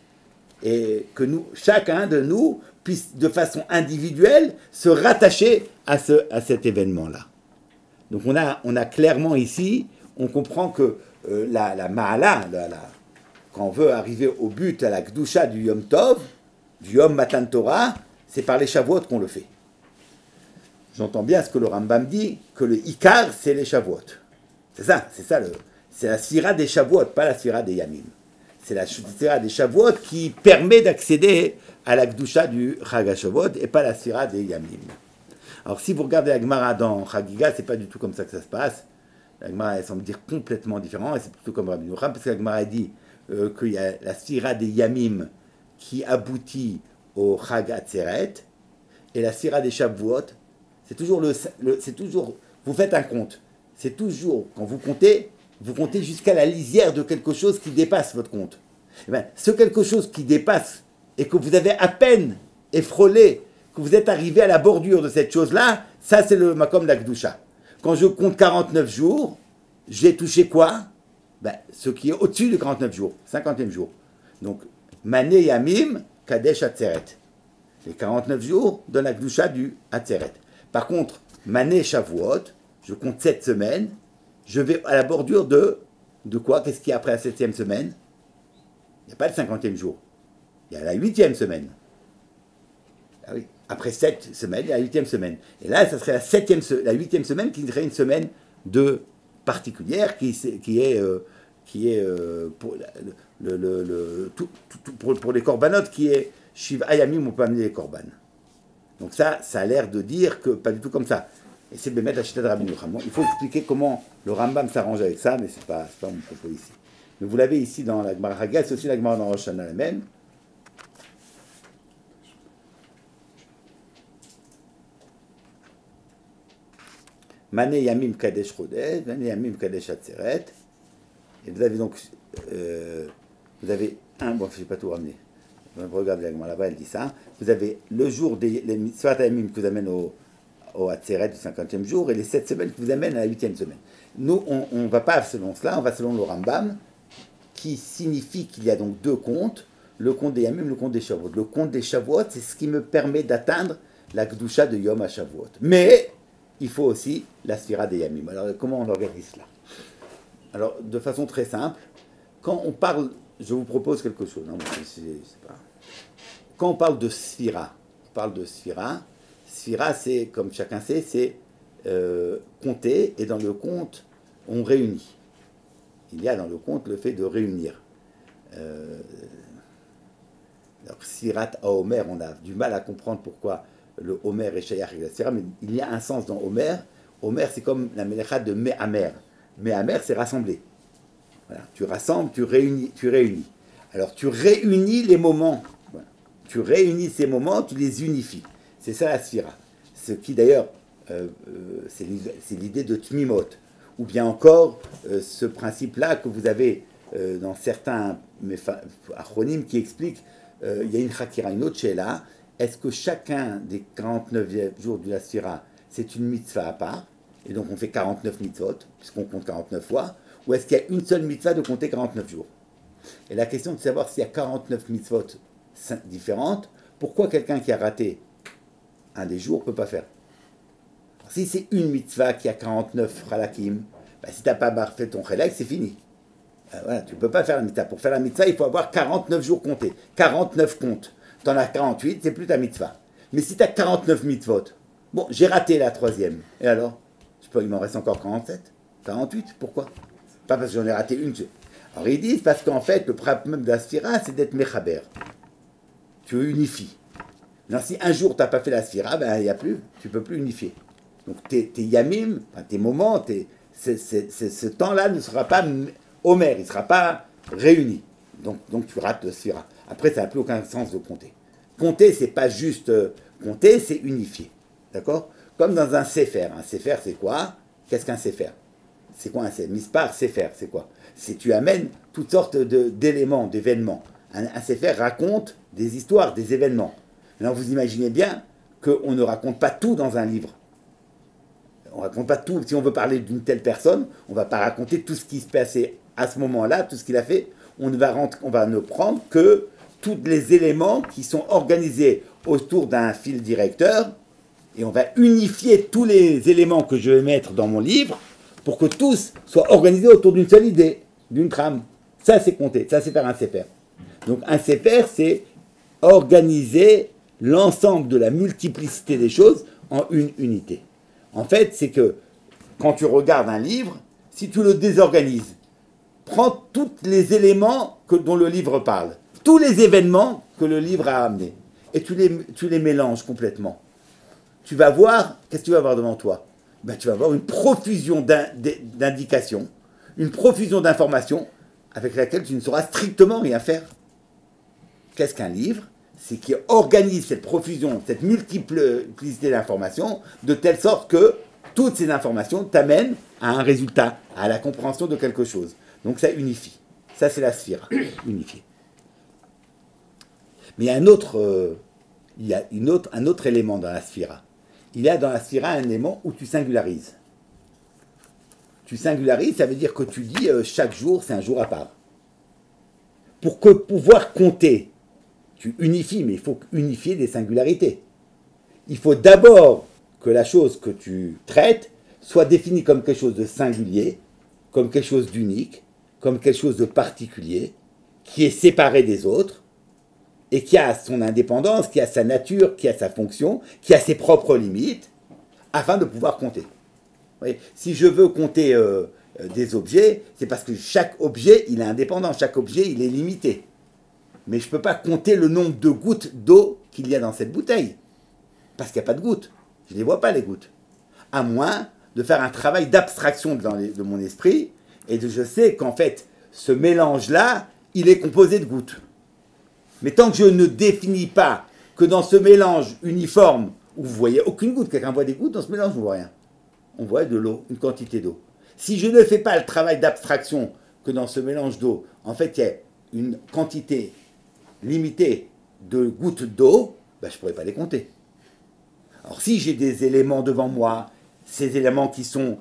et que chacun de nous puisse de façon individuelle se rattacher à cet événement-là. Donc on a clairement ici, on comprend que la Ma'ala, quand on veut arriver au but, à la Gdusha du Yom Tov, du Yom Matan Torah, c'est par les Shavuot qu'on le fait. J'entends bien ce que le Rambam dit, que le Ikar, c'est les Shavuot. C'est la sphira des Shavuot, pas la sphira des Yamim. C'est la sphira des Shavuot qui permet d'accéder à la Gdusha du Chag HaShavuot et pas la sphira des Yamim. Alors si vous regardez la Gemara dans Chagiga, c'est pas du tout comme ça que ça se passe. La Gemara, elle semble dire complètement différent, et c'est plutôt comme Rabbi Yochanan, parce que la Gemara dit qu'il y a la sphira des Yamim qui aboutit au Chag Atzeret, et la sphira des Shavuot, c'est toujours vous faites un compte. C'est toujours, quand vous comptez jusqu'à la lisière de quelque chose qui dépasse votre compte. Et bien, ce quelque chose qui dépasse et que vous avez à peine effrôlé, que vous êtes arrivé à la bordure de cette chose-là, ça c'est le makom d'Akdusha. Quand je compte 49 jours, j'ai touché quoi? Ce qui est au-dessus de 49 jours, 50e jour. Donc, Mané Yamim, Kadesh Atzeret. Les 49 jours donnent Akdusha du Atzeret. Par contre, Mané Shavuot, je compte 7 semaines, je vais à la bordure de quoi? Qu'est-ce qu'il y a après la 7e semaine? Il n'y a pas le 50e jour. Il y a la 8e semaine. Ah oui. Après 7 semaines, il y a la 8e semaine. Et là, ça serait la 8e semaine qui serait une semaine particulière qui est pour les corbanotes, qui est Shiva Yamim, on peut amener les corbanes. Donc ça a l'air de dire que pas du tout comme ça. Et c'est de mettre la chita de Rabbi Yochanan. Il faut expliquer comment le Rambam s'arrange avec ça, mais c'est pas mon propos ici. Mais vous l'avez ici dans la Gemara Haga, c'est aussi la Gemara dans Rosh Hashanah la même. Mané Yamim Kadesh Chodesh, Mané Yamim Kadesh Atzeret. Et vous avez donc, je n'ai pas tout ramené. Regardez la Gemara là-bas, elle dit ça. Vous avez le jour des Mitzvot Yamim qui vous amène au Atzeret du 50e jour et les 7 semaines qui vous amènent à la 8e semaine. Nous, on ne va pas selon cela, on va selon le Rambam qui signifie qu'il y a donc deux comptes, le compte des Yamim, le compte des Shavuot. Le compte des Shavuot, c'est ce qui me permet d'atteindre la Kedusha de Yom HaShavuot. Mais il faut aussi la Sphira des Yamim. Alors comment on organise cela? Alors de façon très simple, quand on parle, je vous propose quelque chose. Non, c'est pas... Quand on parle de Sphira, Sphira c'est, comme chacun sait, c'est compter, et dans le compte, on réunit. Il y a dans le compte le fait de réunir. Alors, Sirat à Homer, on a du mal à comprendre pourquoi le Homer est Shayach et la Sphira, mais il y a un sens dans Homer. Homer, c'est comme la Melecha de Me'amer. Me'amer, c'est rassembler. Voilà. Tu rassembles, tu réunis. Alors, tu réunis les moments. Voilà. Tu réunis ces moments, tu les unifies. C'est ça la Sphira. Ce qui, d'ailleurs, c'est l'idée de Tmimot. Ou bien encore, ce principe-là que vous avez dans certains acronymes qui expliquent, il y a une chakira, une autre sheila, est-ce que chacun des 49 jours de la Sphira, c'est une mitzvah à part, et donc on fait 49 mitzvot, puisqu'on compte 49 fois, ou est-ce qu'il y a une seule mitzvah de compter 49 jours? Et la question de savoir s'il y a 49 mitzvot différentes, pourquoi quelqu'un qui a raté un des jours ne peut pas faire? Alors, si c'est une mitzvah qui a 49 halakim, ben, si tu n'as pas fait ton chelek, c'est fini. Voilà, tu ne peux pas faire la mitzvah. Pour faire la mitzvah, il faut avoir 49 jours comptés, 49 comptes. Tu en as 48, c'est plus ta mitzvah. Mais si tu as 49 mitzvot, bon, j'ai raté la troisième, et alors il m'en reste encore 47, 48, pourquoi? Pas parce que j'en ai raté une. Alors ils disent parce qu'en fait, le problème de la sphira, c'est d'être mechaber. Tu unifies. Alors si un jour tu n'as pas fait la sphira, ben il n'y a plus, tu ne peux plus unifier. Donc tes yamim, enfin, tes moments, ce temps-là ne sera pas Homer, il ne sera pas réuni. Donc tu rates la sphira. Après, ça n'a plus aucun sens de compter. Compter, c'est pas juste compter, c'est unifier. D'accord? Comme dans un sefer. Un sefer, c'est quoi? Qu'est-ce qu'un sefer? C'est quoi un sefer? Mispar, sefer, c'est quoi? C'est tu amènes toutes sortes d'éléments, d'événements. Un sefer raconte des histoires, des événements. Alors vous imaginez bien qu'on ne raconte pas tout dans un livre. On ne raconte pas tout. Si on veut parler d'une telle personne, on ne va pas raconter tout ce qui se passait à ce moment-là, tout ce qu'il a fait. On va ne prendre que tous les éléments qui sont organisés autour d'un fil directeur, et on va unifier tous les éléments que je vais mettre dans mon livre pour que tous soient organisés autour d'une seule idée, d'une trame. Ça, c'est compter. Ça, c'est faire un sefer. Donc, un sefer, c'est organiser l'ensemble de la multiplicité des choses en une unité. En fait, c'est que quand tu regardes un livre, si tu le désorganises, prends tous les éléments dont le livre parle, tous les événements que le livre a amenés, et tu les mélanges complètement. Tu vas voir, qu'est-ce que tu vas voir devant toi? Ben, tu vas voir une profusion d'indications, une profusion d'informations avec laquelle tu ne sauras strictement rien faire. Qu'est-ce qu'un livre? C'est qui organise cette profusion, cette multiplicité d'informations, de telle sorte que toutes ces informations t'amènent à un résultat, à la compréhension de quelque chose. Donc ça unifie. Ça, c'est la sphira, unifiée. Mais il y a un autre élément dans la sphira. Il y a dans la sphira un élément où tu singularises. Tu singularises, ça veut dire que tu dis chaque jour, c'est un jour à part. Pour pouvoir compter, tu unifies, mais il faut unifier des singularités. Il faut d'abord que la chose que tu traites soit définie comme quelque chose de singulier, comme quelque chose d'unique, comme quelque chose de particulier, qui est séparé des autres, et qui a son indépendance, qui a sa nature, qui a sa fonction, qui a ses propres limites, afin de pouvoir compter. Vous voyez, si je veux compter des objets, c'est parce que chaque objet, il est indépendant, chaque objet, il est limité. Mais je ne peux pas compter le nombre de gouttes d'eau qu'il y a dans cette bouteille, parce qu'il n'y a pas de gouttes. Je ne les vois pas, les gouttes. À moins de faire un travail d'abstraction de mon esprit, et je sais qu'en fait, ce mélange-là, il est composé de gouttes. Mais tant que je ne définis pas que dans ce mélange uniforme, où vous voyez aucune goutte, quelqu'un voit des gouttes, dans ce mélange, vous ne voyez rien. On voit de l'eau, une quantité d'eau. Si je ne fais pas le travail d'abstraction que dans ce mélange d'eau, en fait, il y a une quantité limitée de gouttes d'eau, ben, je ne pourrais pas les compter. Alors si j'ai des éléments devant moi, ces éléments qui sont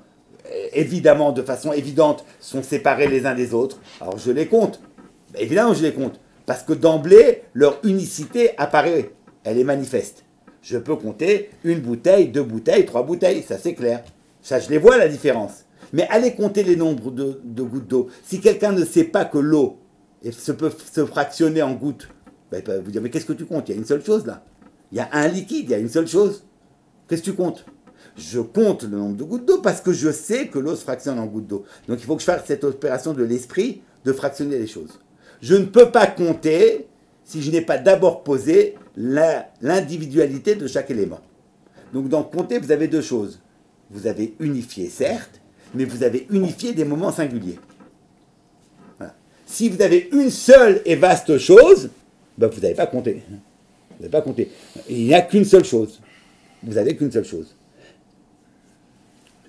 évidemment, de façon évidente, sont séparés les uns des autres, alors je les compte. Ben, évidemment, je les compte. Parce que d'emblée, leur unicité apparaît. Elle est manifeste. Je peux compter une bouteille, 2 bouteilles, 3 bouteilles. Ça, c'est clair. Ça, je les vois, la différence. Mais allez compter les nombres de gouttes d'eau. Si quelqu'un ne sait pas que l'eau peut se fractionner en gouttes, ben, il peut vous dire, mais qu'est-ce que tu comptes? Il y a une seule chose, là. Il y a un liquide, il y a une seule chose. Qu'est-ce que tu comptes? Je compte le nombre de gouttes d'eau parce que je sais que l'eau se fractionne en gouttes d'eau. Donc il faut que je fasse cette opération de l'esprit de fractionner les choses. Je ne peux pas compter si je n'ai pas d'abord posé l'individualité de chaque élément. Donc dans compter, vous avez 2 choses. Vous avez unifié, certes, mais vous avez unifié des moments singuliers. Voilà. Si vous avez une seule et vaste chose, ben vous n'avez pas compté. Vous n'avez pas compté. Il n'y a qu'une seule chose. Vous n'avez qu'une seule chose.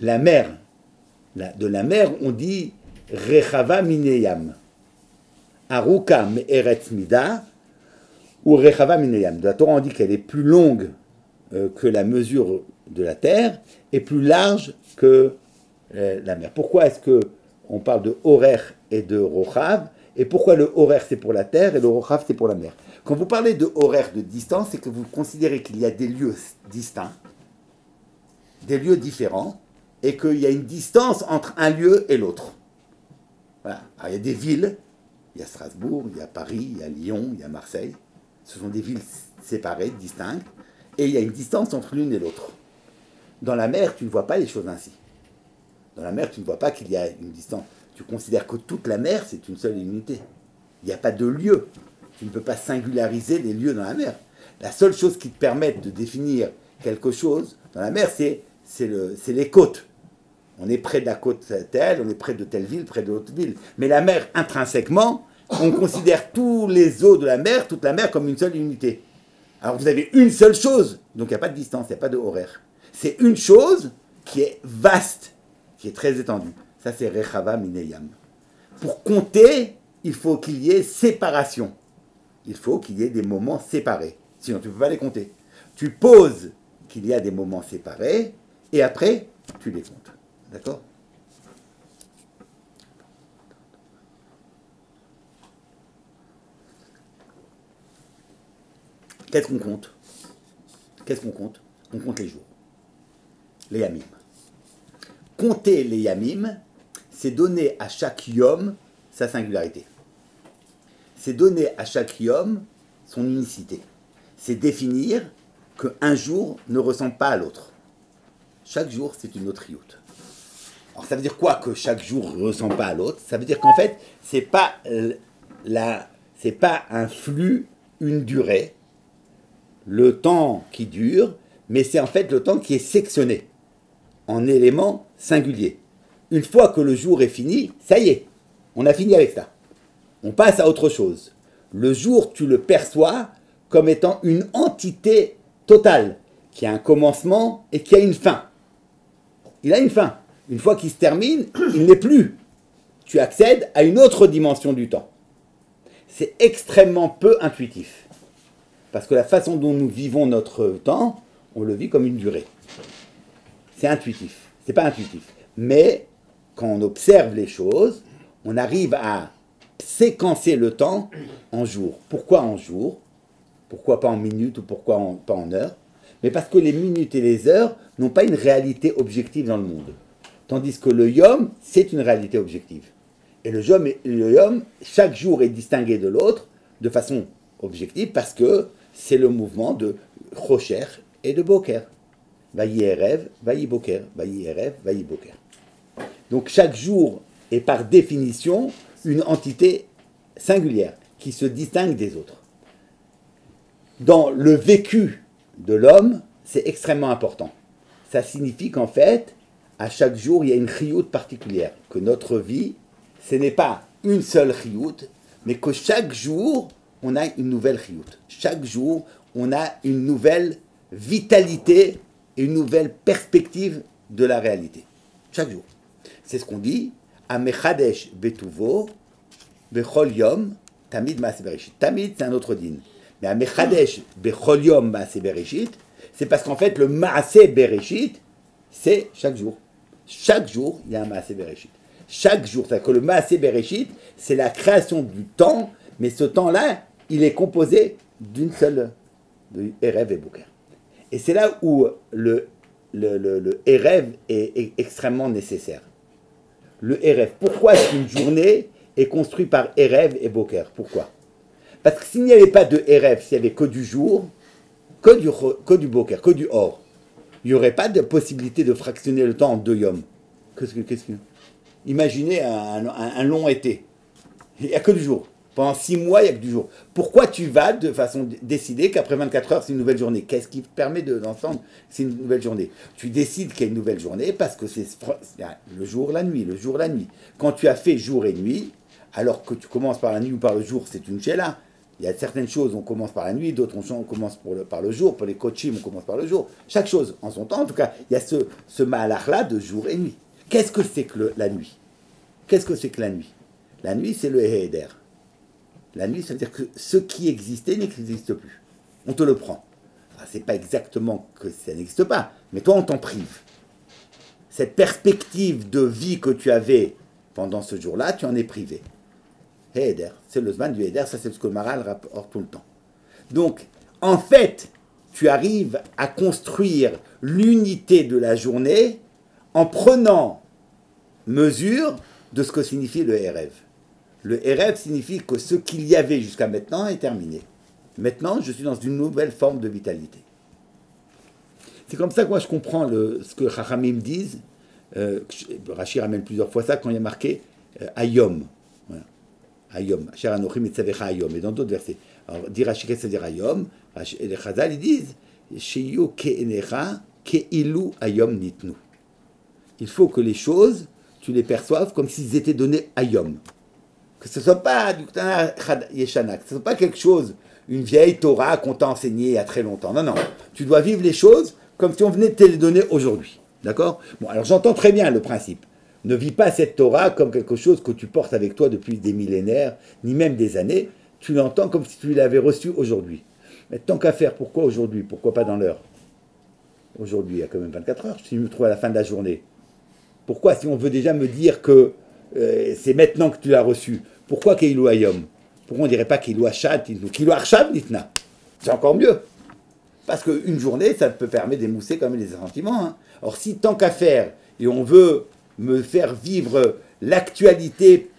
La mer, de la mer, on dit Rechava mineyam. Aruka me'eretz mida ou Rechava mineyam. De la Torah, on dit qu'elle est plus longue que la mesure de la terre et plus large que la mer. Pourquoi est-ce qu'on parle de horaire et de rochav? Et pourquoi le horaire c'est pour la terre et le rochav c'est pour la mer? Quand vous parlez de horaire de distance, c'est que vous considérez qu'il y a des lieux distincts, des lieux différents, et qu'il y a une distance entre un lieu et l'autre. Voilà. Alors, il y a des villes, il y a Strasbourg, il y a Paris, il y a Lyon, il y a Marseille. Ce sont des villes séparées, distinctes, et il y a une distance entre l'une et l'autre. Dans la mer, tu ne vois pas les choses ainsi. Dans la mer, tu ne vois pas qu'il y a une distance. Tu considères que toute la mer, c'est une seule unité. Il n'y a pas de lieu. Tu ne peux pas singulariser les lieux dans la mer. La seule chose qui te permette de définir quelque chose dans la mer, c'est les côtes. On est près de la côte telle, on est près de telle ville, près de l'autre ville. Mais la mer, intrinsèquement, on considère tous les eaux de la mer, toute la mer, comme une seule unité. Alors vous avez une seule chose, donc il n'y a pas de distance, il n'y a pas de horaire. C'est une chose qui est vaste, qui est très étendue. Ça, c'est Rechava Mineyam. Pour compter, il faut qu'il y ait séparation. Il faut qu'il y ait des moments séparés. Sinon, tu ne peux pas les compter. Tu poses qu'il y a des moments séparés, et après, tu les comptes. D'accord? Qu'est-ce qu'on compte? Qu'est-ce qu'on compte? On compte les jours. Les yamim. Compter les yamim, c'est donner à chaque yom sa singularité. C'est donner à chaque yom son unicité. C'est définir qu'un jour ne ressemble pas à l'autre. Chaque jour, c'est une autre rioute. Alors, ça veut dire quoi que chaque jour ne ressemble pas à l'autre? Ça veut dire qu'en fait, c'est pas un flux, une durée, le temps qui dure, mais c'est en fait le temps qui est sectionné en éléments singuliers. Une fois que le jour est fini, ça y est, on a fini avec ça. On passe à autre chose. Le jour, tu le perçois comme étant une entité totale, qui a un commencement et qui a une fin. Il a une fin. Une fois qu'il se termine, il n'est plus. Tu accèdes à une autre dimension du temps. C'est extrêmement peu intuitif. Parce que la façon dont nous vivons notre temps, on le vit comme une durée. C'est intuitif. C'est pas intuitif. Mais quand on observe les choses, on arrive à séquencer le temps en jours. Pourquoi en jours? Pourquoi pas en minutes ou pourquoi pas en heures? Mais parce que les minutes et les heures n'ont pas une réalité objective dans le monde. Tandis que le yom, c'est une réalité objective. Et le yom, chaque jour est distingué de l'autre de façon objective parce que c'est le mouvement de Rocher et de Boker. Vayi Erev, Vayi Boker, Vayi Erev, Vayi Boker. Donc chaque jour est par définition une entité singulière qui se distingue des autres. Dans le vécu de l'homme, c'est extrêmement important. Ça signifie qu'en fait, à chaque jour, il y a une chiyut particulière. Que notre vie, ce n'est pas une seule chiyut, mais que chaque jour, on a une nouvelle chiyut. Chaque jour, on a une nouvelle vitalité et une nouvelle perspective de la réalité. Chaque jour. C'est ce qu'on dit. Amechadesh betuvo, bechol yom, tamid maaseh bereshit. Tamid, c'est un autre din. Mais Amechadesh bechol yom maaseh bereshit, c'est parce qu'en fait, le maaseh bereshit, c'est chaque jour. Chaque jour, il y a un maaseh bereshit. chaque jour. C'est-à-dire que le Maaseh Bereshit, c'est la création du temps, mais ce temps-là, il est composé d'une seule, de Erev et Boker. Et c'est là où le Erev est extrêmement nécessaire. Le Erev. Pourquoi est-ce qu'une journée est construite par Erev et Boker? Pourquoi? Parce que s'il n'y avait pas de Erev, s'il n'y avait que du jour, que du Boker, que du Or, il n'y aurait pas de possibilité de fractionner le temps en 2 yom. Imaginez un long été. Il n'y a que du jour. Pendant 6 mois, il n'y a que du jour. Pourquoi tu vas de façon décider qu'après 24 heures, c'est une nouvelle journée? Qu'est-ce qui permet d'entendre que c'est une nouvelle journée? Tu décides qu'il y a une nouvelle journée parce que c'est le jour, la nuit, le jour, la nuit. Quand tu as fait jour et nuit, alors que tu commences par la nuit ou par le jour, c'est une sheila. Il y a certaines choses, on commence par la nuit, d'autres, on commence par le jour. Pour les coachim, on commence par le jour. Chaque chose en son temps. En tout cas, il y a ce mahalach-là de jour et nuit. Qu'est-ce que c'est que la nuit? Qu'est-ce que c'est que la nuit? La nuit, c'est le Heder. La nuit, ça veut dire que ce qui existait n'existe plus. On te le prend. Enfin, c'est pas exactement que ça n'existe pas, mais toi, on t'en prive. Cette perspective de vie que tu avais pendant ce jour-là, tu en es privé. Heder, c'est le zman du Heder, ça c'est ce que le Maral rapporte tout le temps. Donc, en fait, tu arrives à construire l'unité de la journée en prenant mesure de ce que signifie le Erev. Le Erev signifie que ce qu'il y avait jusqu'à maintenant est terminé. Maintenant, je suis dans une nouvelle forme de vitalité. C'est comme ça que moi je comprends ce que Chachamim disent. Rashi ramène plusieurs fois ça quand il y a marqué Ayom. Voilà. Ayom. Asher anochim etzavecha Ayom. Et dans d'autres versets. Alors, dit Rashi, qu'est-ce que ça veut dire Ayom? Et les Chazal, ils disent Sheyu ke'enecha ke'ilu Ayom nitnu. Il faut que les choses, tu les perçoives comme s'ils étaient donnés Ayom. Que ce ne soit pas du Tana Yeshana, que ce ne soit pas quelque chose, une vieille Torah qu'on t'a enseignée il y a très longtemps. Non, non. Tu dois vivre les choses comme si on venait de te les donner aujourd'hui. D'accord? Bon, alors j'entends très bien le principe. Ne vis pas cette Torah comme quelque chose que tu portes avec toi depuis des millénaires, ni même des années. Tu l'entends comme si tu l'avais reçu aujourd'hui. Mais tant qu'à faire, pourquoi aujourd'hui? Pourquoi pas dans l'heure? Aujourd'hui, il y a quand même 24 heures, si je me trouve à la fin de la journée. Pourquoi, si on veut déjà me dire que c'est maintenant que tu l'as reçu, pourquoi Keilou Ayom? Pourquoi on ne dirait pas Keilou Achat, Keilou Archav Nitna? C'est encore mieux. Parce qu'une journée, ça peut permettre d'émousser quand même les sentiments. Hein. Or, si tant qu'à faire, et on veut me faire vivre l'actualité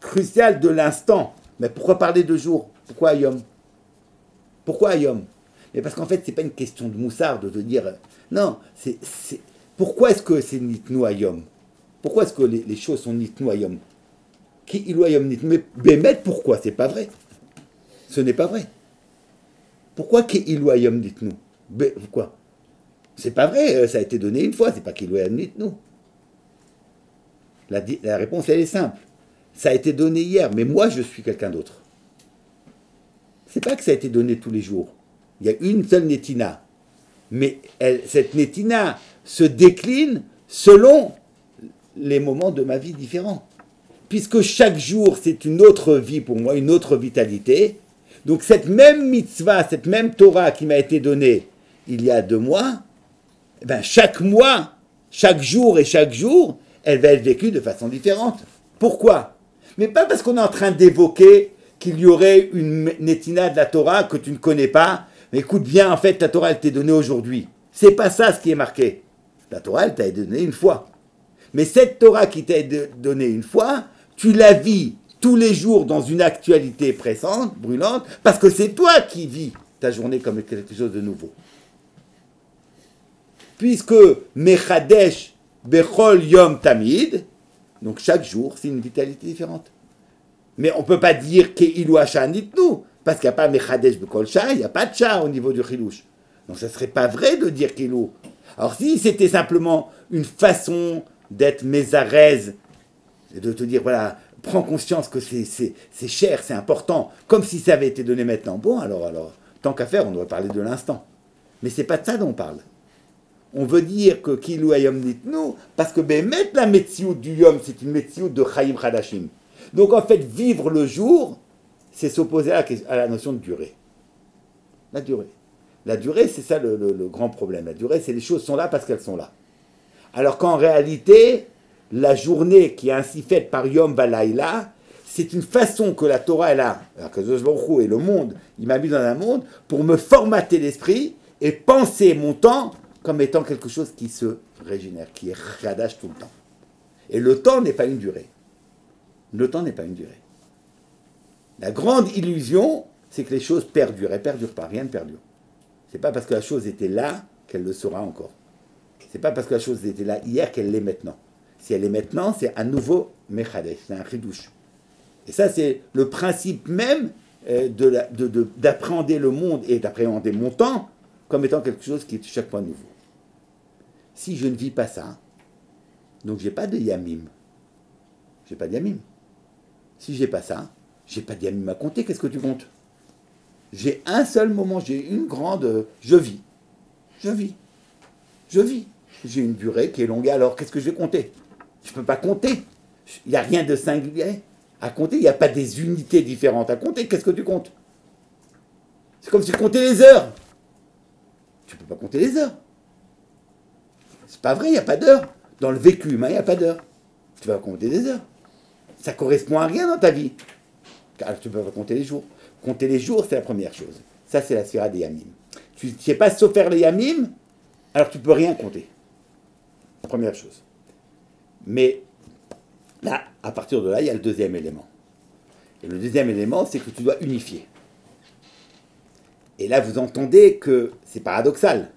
cruciale de l'instant, mais pourquoi parler de jour? Pourquoi Ayom? Pourquoi Ayom? Mais parce qu'en fait, ce n'est pas une question de moussard de te dire... Non, pourquoi est-ce que c'est Nitnou Ayom? Pourquoi est-ce que les choses sont Nitnou Ayom? Qui Ilou Ayom Nitnou? Mais Bémet, pourquoi? C'est pas vrai. Ce n'est pas vrai. Pourquoi Qui Ilou Ayom Nitnou? Pourquoi? C'est pas vrai, ça a été donné une fois, c'est pas Qui Ilou Ayom Nitnou. La réponse, elle est simple. Ça a été donné hier, mais moi, je suis quelqu'un d'autre. C'est pas que ça a été donné tous les jours. Il y a une seule Netina. Mais cette Netina se décline selon les moments de ma vie différents. Puisque chaque jour, c'est une autre vie pour moi, une autre vitalité. Donc cette même mitzvah, cette même Torah qui m'a été donnée il y a 2 mois, eh ben chaque mois, chaque jour, elle va être vécue de façon différente. Pourquoi? Mais pas parce qu'on est en train d'évoquer qu'il y aurait une netina de la Torah que tu ne connais pas. Mais écoute bien, en fait, la Torah, elle t'est donnée aujourd'hui. C'est pas ça ce qui est marqué. La Torah, elle t'a été donnée une fois. Mais cette Torah qui t'a été donnée une fois, tu la vis tous les jours dans une actualité pressante, brûlante, parce que c'est toi qui vis ta journée comme quelque chose de nouveau. Puisque Mechadesh Bechol Yom Tamid, donc chaque jour, c'est une vitalité différente. Mais on ne peut pas dire Ke'ilu Asha Nitnu, parce qu'il n'y a pas Mechadesh Bechol Shah, il n'y a pas de Shah au niveau du Chilouche. Donc ça ne serait pas vrai de dire Ke'ilu. Alors si c'était simplement une façon d'être mésarèse, et de te dire, voilà, prends conscience que c'est cher, c'est important, comme si ça avait été donné maintenant. Bon, alors tant qu'à faire, on devrait parler de l'instant. Mais c'est pas de ça dont on parle. On veut dire que Kilu Ayom Nitnu, parce que mettre la Metsiout du Yom, c'est une Metsiout de Chaim Chadashim. Donc en fait, vivre le jour, c'est s'opposer à la notion de durée. La durée. La durée, c'est ça le grand problème. La durée, c'est les choses sont là parce qu'elles sont là. Alors qu'en réalité, la journée qui est ainsi faite par Yom Valaïla, c'est une façon que la Torah, elle a, Akadosh Baruch Hu et le monde, il m'a mis dans un monde pour me formater l'esprit et penser mon temps comme étant quelque chose qui se régénère, qui est chadash tout le temps. Et le temps n'est pas une durée. Le temps n'est pas une durée. La grande illusion, c'est que les choses perdurent. Elles ne perdurent pas, rien ne perdure. C'est pas parce que la chose était là qu'elle le sera encore. C'est pas parce que la chose était là hier qu'elle l'est maintenant. Si elle est maintenant, c'est à nouveau mechadesh, c'est un chidouche. Et ça, c'est le principe même d'appréhender le monde et d'appréhender mon temps comme étant quelque chose qui est chaque fois nouveau. Si je ne vis pas ça, donc j'ai pas de yamim. J'ai pas de yamim. Si j'ai pas ça, j'ai pas de yamim à compter. Qu'est-ce que tu comptes? J'ai un seul moment, j'ai une grande... Je vis. Je vis. Je vis. J'ai une durée qui est longue. Alors, qu'est-ce que je vais compter? Je ne peux pas compter. Il n'y a rien de singulier à compter. Il n'y a pas des unités différentes à compter. Qu'est-ce que tu comptes? C'est comme si tu comptais les heures. Tu ne peux pas compter les heures. C'est pas vrai, il n'y a pas d'heure. Dans le vécu humain, il n'y a pas d'heure. Tu vas compter des heures. Ça correspond à rien dans ta vie. Alors, tu ne peux pas compter les jours. Compter les jours, c'est la première chose. Ça, c'est la sphère des yamim. Tu ne sais pas sauf faire les yamim, alors tu ne peux rien compter. La première chose. Mais là, à partir de là, il y a le deuxième élément. Et le deuxième élément, c'est que tu dois unifier. Et là, vous entendez que c'est paradoxal.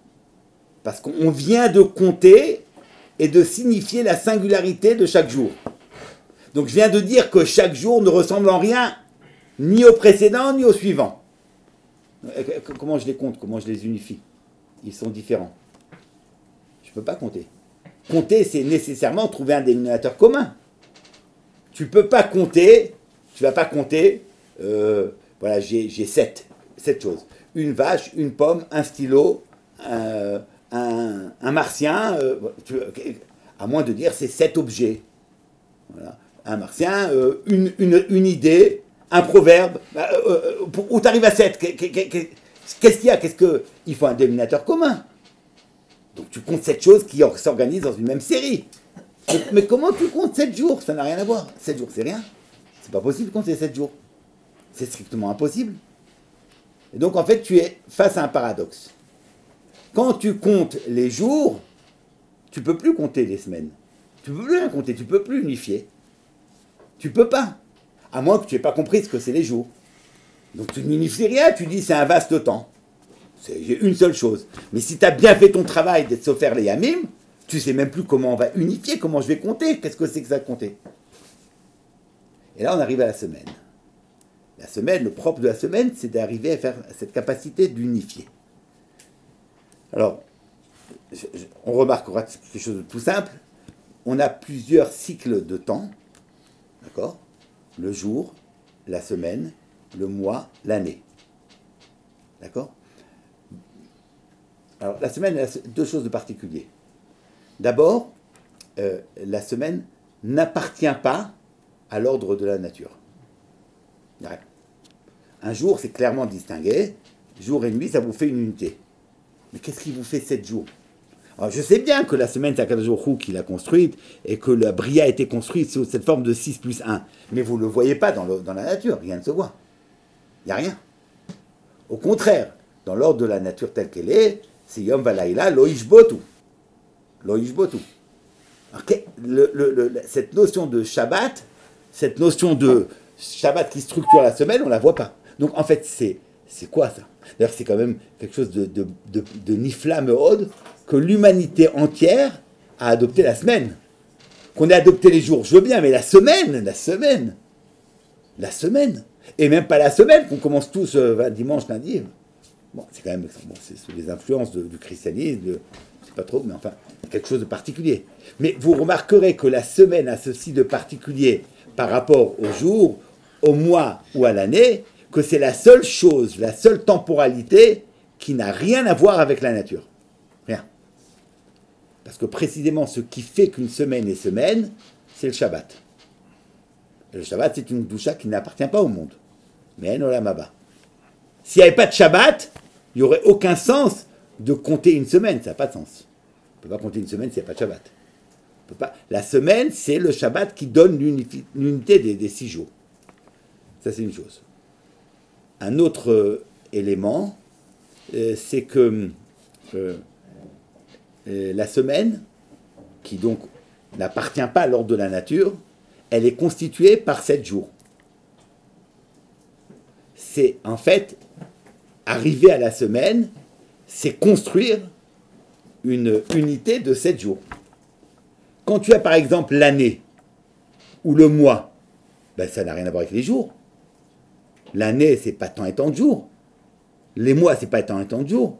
Parce qu'on vient de compter et de signifier la singularité de chaque jour. Donc je viens de dire que chaque jour ne ressemble en rien ni au précédent ni au suivant. Comment je les compte? Comment je les unifie? Ils sont différents. Je ne peux pas compter. Compter, c'est nécessairement trouver un dénominateur commun. Tu ne peux pas compter, tu ne vas pas compter, voilà, j'ai 7 choses. Une vache, une pomme, un stylo, un martien, à moins de dire c'est 7 objets. Voilà. Un martien, une idée, un proverbe, où tu arrives à 7, qu'est-ce qu'il y a? Il faut un dénominateur commun. Donc tu comptes 7 choses qui s'organisent dans une même série. Mais comment tu comptes 7 jours? Ça n'a rien à voir. 7 jours, c'est rien. C'est pas possible de compter 7 jours. C'est strictement impossible. Et donc en fait, tu es face à un paradoxe. Quand tu comptes les jours, tu ne peux plus compter les semaines. Tu ne peux plus rien compter, tu ne peux plus unifier. Tu ne peux pas. À moins que tu n'aies pas compris ce que c'est les jours. Donc tu n'unifies rien, tu dis c'est un vaste temps. J'ai une seule chose. Mais si tu as bien fait ton travail d'être sofer les yamim, tu ne sais même plus comment on va unifier, comment je vais compter. Qu'est-ce que c'est que ça compter? Et là, on arrive à la semaine. La semaine, le propre de la semaine, c'est d'arriver à faire cette capacité d'unifier. Alors, on remarquera quelque chose de tout simple. On a plusieurs cycles de temps. D'accord? Le jour, la semaine, le mois, l'année. D'accord? Alors, la semaine, elle a 2 choses de particulier. D'abord, la semaine n'appartient pas à l'ordre de la nature. Ouais. Un jour, c'est clairement distingué. Jour et nuit, ça vous fait une unité. Mais qu'est-ce qui vous fait 7 jours? Alors, je sais bien que la semaine, c'est Akadosh Baruch Hu qui l'a construite et que la Bria a été construite sous cette forme de 6 plus 1. Mais vous ne le voyez pas dans la nature, rien ne se voit. Il n'y a rien. Au contraire, dans l'ordre de la nature telle qu'elle est, c'est Yom Valaïla, Lo Ishbotu. Lo Ishbotu. Cette notion de Shabbat, cette notion de Shabbat qui structure la semaine, on ne la voit pas. Donc en fait, c'est quoi ça? D'ailleurs, c'est quand même quelque chose de nifla meod que l'humanité entière a adopté la semaine. Qu'on ait adopté les jours, je veux bien, mais la semaine. Et même pas la semaine, qu'on commence tous dimanche, lundi. Bon, c'est quand même, c'est sous les influences du christianisme, je ne sais pas trop, mais enfin, quelque chose de particulier. Mais vous remarquerez que la semaine a ceci de particulier par rapport au jour, au mois ou à l'année, que c'est la seule chose, la seule temporalité qui n'a rien à voir avec la nature. Rien. Parce que précisément, ce qui fait qu'une semaine est semaine, c'est le Shabbat. Et le Shabbat, c'est une doucha qui n'appartient pas au monde. Mais en olam haba. S'il n'y avait pas de Shabbat, il n'y aurait aucun sens de compter une semaine. Ça n'a pas de sens. On ne peut pas compter une semaine s'il n'y a pas de Shabbat. On ne peut pas. La semaine, c'est le Shabbat qui donne l'unité des 6 jours. Ça, c'est une chose. Un autre élément, c'est que la semaine, qui donc n'appartient pas à l'ordre de la nature, elle est constituée par 7 jours. C'est en fait, arriver à la semaine, c'est construire une unité de 7 jours. Quand tu as par exemple l'année ou le mois, ben ça n'a rien à voir avec les jours. L'année, c'est pas tant et tant de jours. Les mois, c'est pas tant et tant de jours.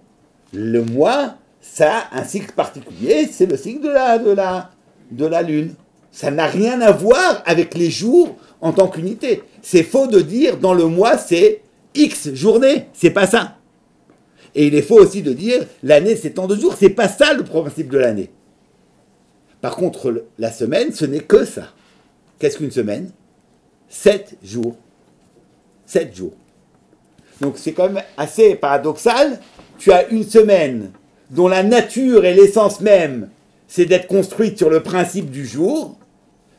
Le mois, ça a un cycle particulier, c'est le cycle de la lune. Ça n'a rien à voir avec les jours en tant qu'unité. C'est faux de dire dans le mois, c'est X journées. C'est pas ça. Et il est faux aussi de dire l'année, c'est tant de jours. C'est pas ça le principe de l'année. Par contre, la semaine, ce n'est que ça. Qu'est-ce qu'une semaine? 7 jours. 7 jours. Donc c'est quand même assez paradoxal. Tu as une semaine dont la nature et l'essence même, c'est d'être construite sur le principe du jour,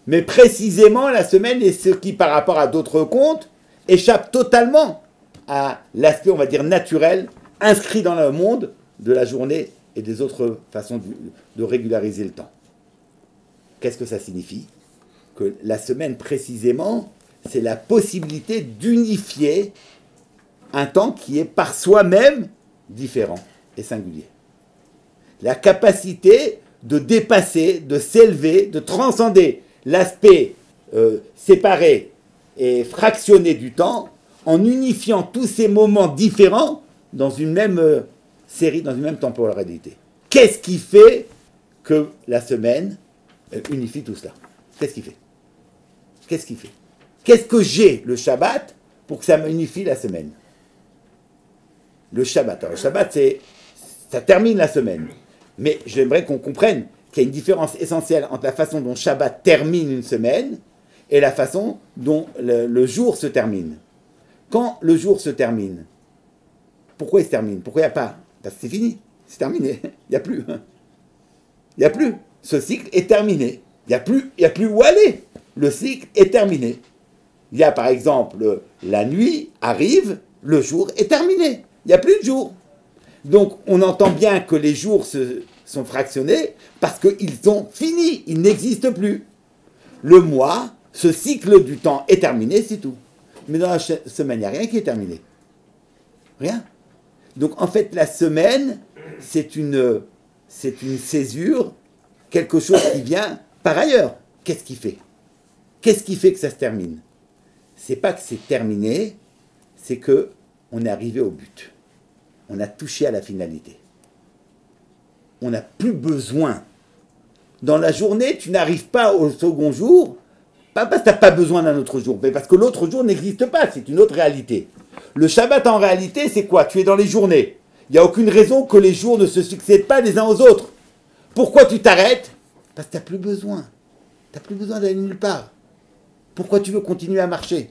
mais précisément la semaine est ce qui, par rapport à d'autres contes, échappe totalement à l'aspect, on va dire, naturel, inscrit dans le monde de la journée et des autres façons de régulariser le temps. Qu'est-ce que ça signifie? Que la semaine, précisément, c'est la possibilité d'unifier un temps qui est par soi-même différent et singulier. La capacité de dépasser, de s'élever, de transcender l'aspect séparé et fractionné du temps en unifiant tous ces moments différents dans une même série, dans une même temporalité. Qu'est-ce qui fait que la semaine unifie tout cela? Qu'est-ce qui fait? Qu'est-ce qui fait? Qu'est-ce que j'ai le Shabbat pour que ça m'unifie la semaine? Le Shabbat. Alors, le Shabbat, ça termine la semaine. Mais j'aimerais qu'on comprenne qu'il y a une différence essentielle entre la façon dont Shabbat termine une semaine et la façon dont le jour se termine. Quand le jour se termine, pourquoi il se termine? Pourquoi il n'y a pas? Parce que c'est fini, c'est terminé, il n'y a plus. Il n'y a plus. Ce cycle est terminé. Il n'y a plus où aller. Le cycle est terminé. Il y a par exemple, la nuit arrive, le jour est terminé. Il n'y a plus de jour. Donc on entend bien que les jours sont fractionnés parce qu'ils sont finis, ils n'existent plus. Le mois, ce cycle du temps est terminé, c'est tout. Mais dans la semaine, il n'y a rien qui est terminé. Rien. Donc en fait, la semaine, c'est une césure, quelque chose qui vient par ailleurs. Qu'est-ce qui fait? Qu'est-ce qui fait que ça se termine? C'est pas que c'est terminé, c'est que on est arrivé au but. On a touché à la finalité. On n'a plus besoin. Dans la journée, tu n'arrives pas au second jour, pas parce que tu n'as pas besoin d'un autre jour, mais parce que l'autre jour n'existe pas, c'est une autre réalité. Le Shabbat, en réalité, c'est quoi? Tu es dans les journées. Il n'y a aucune raison que les jours ne se succèdent pas les uns aux autres. Pourquoi tu t'arrêtes? Parce que tu n'as plus besoin. Tu n'as plus besoin d'aller nulle part. Pourquoi tu veux continuer à marcher?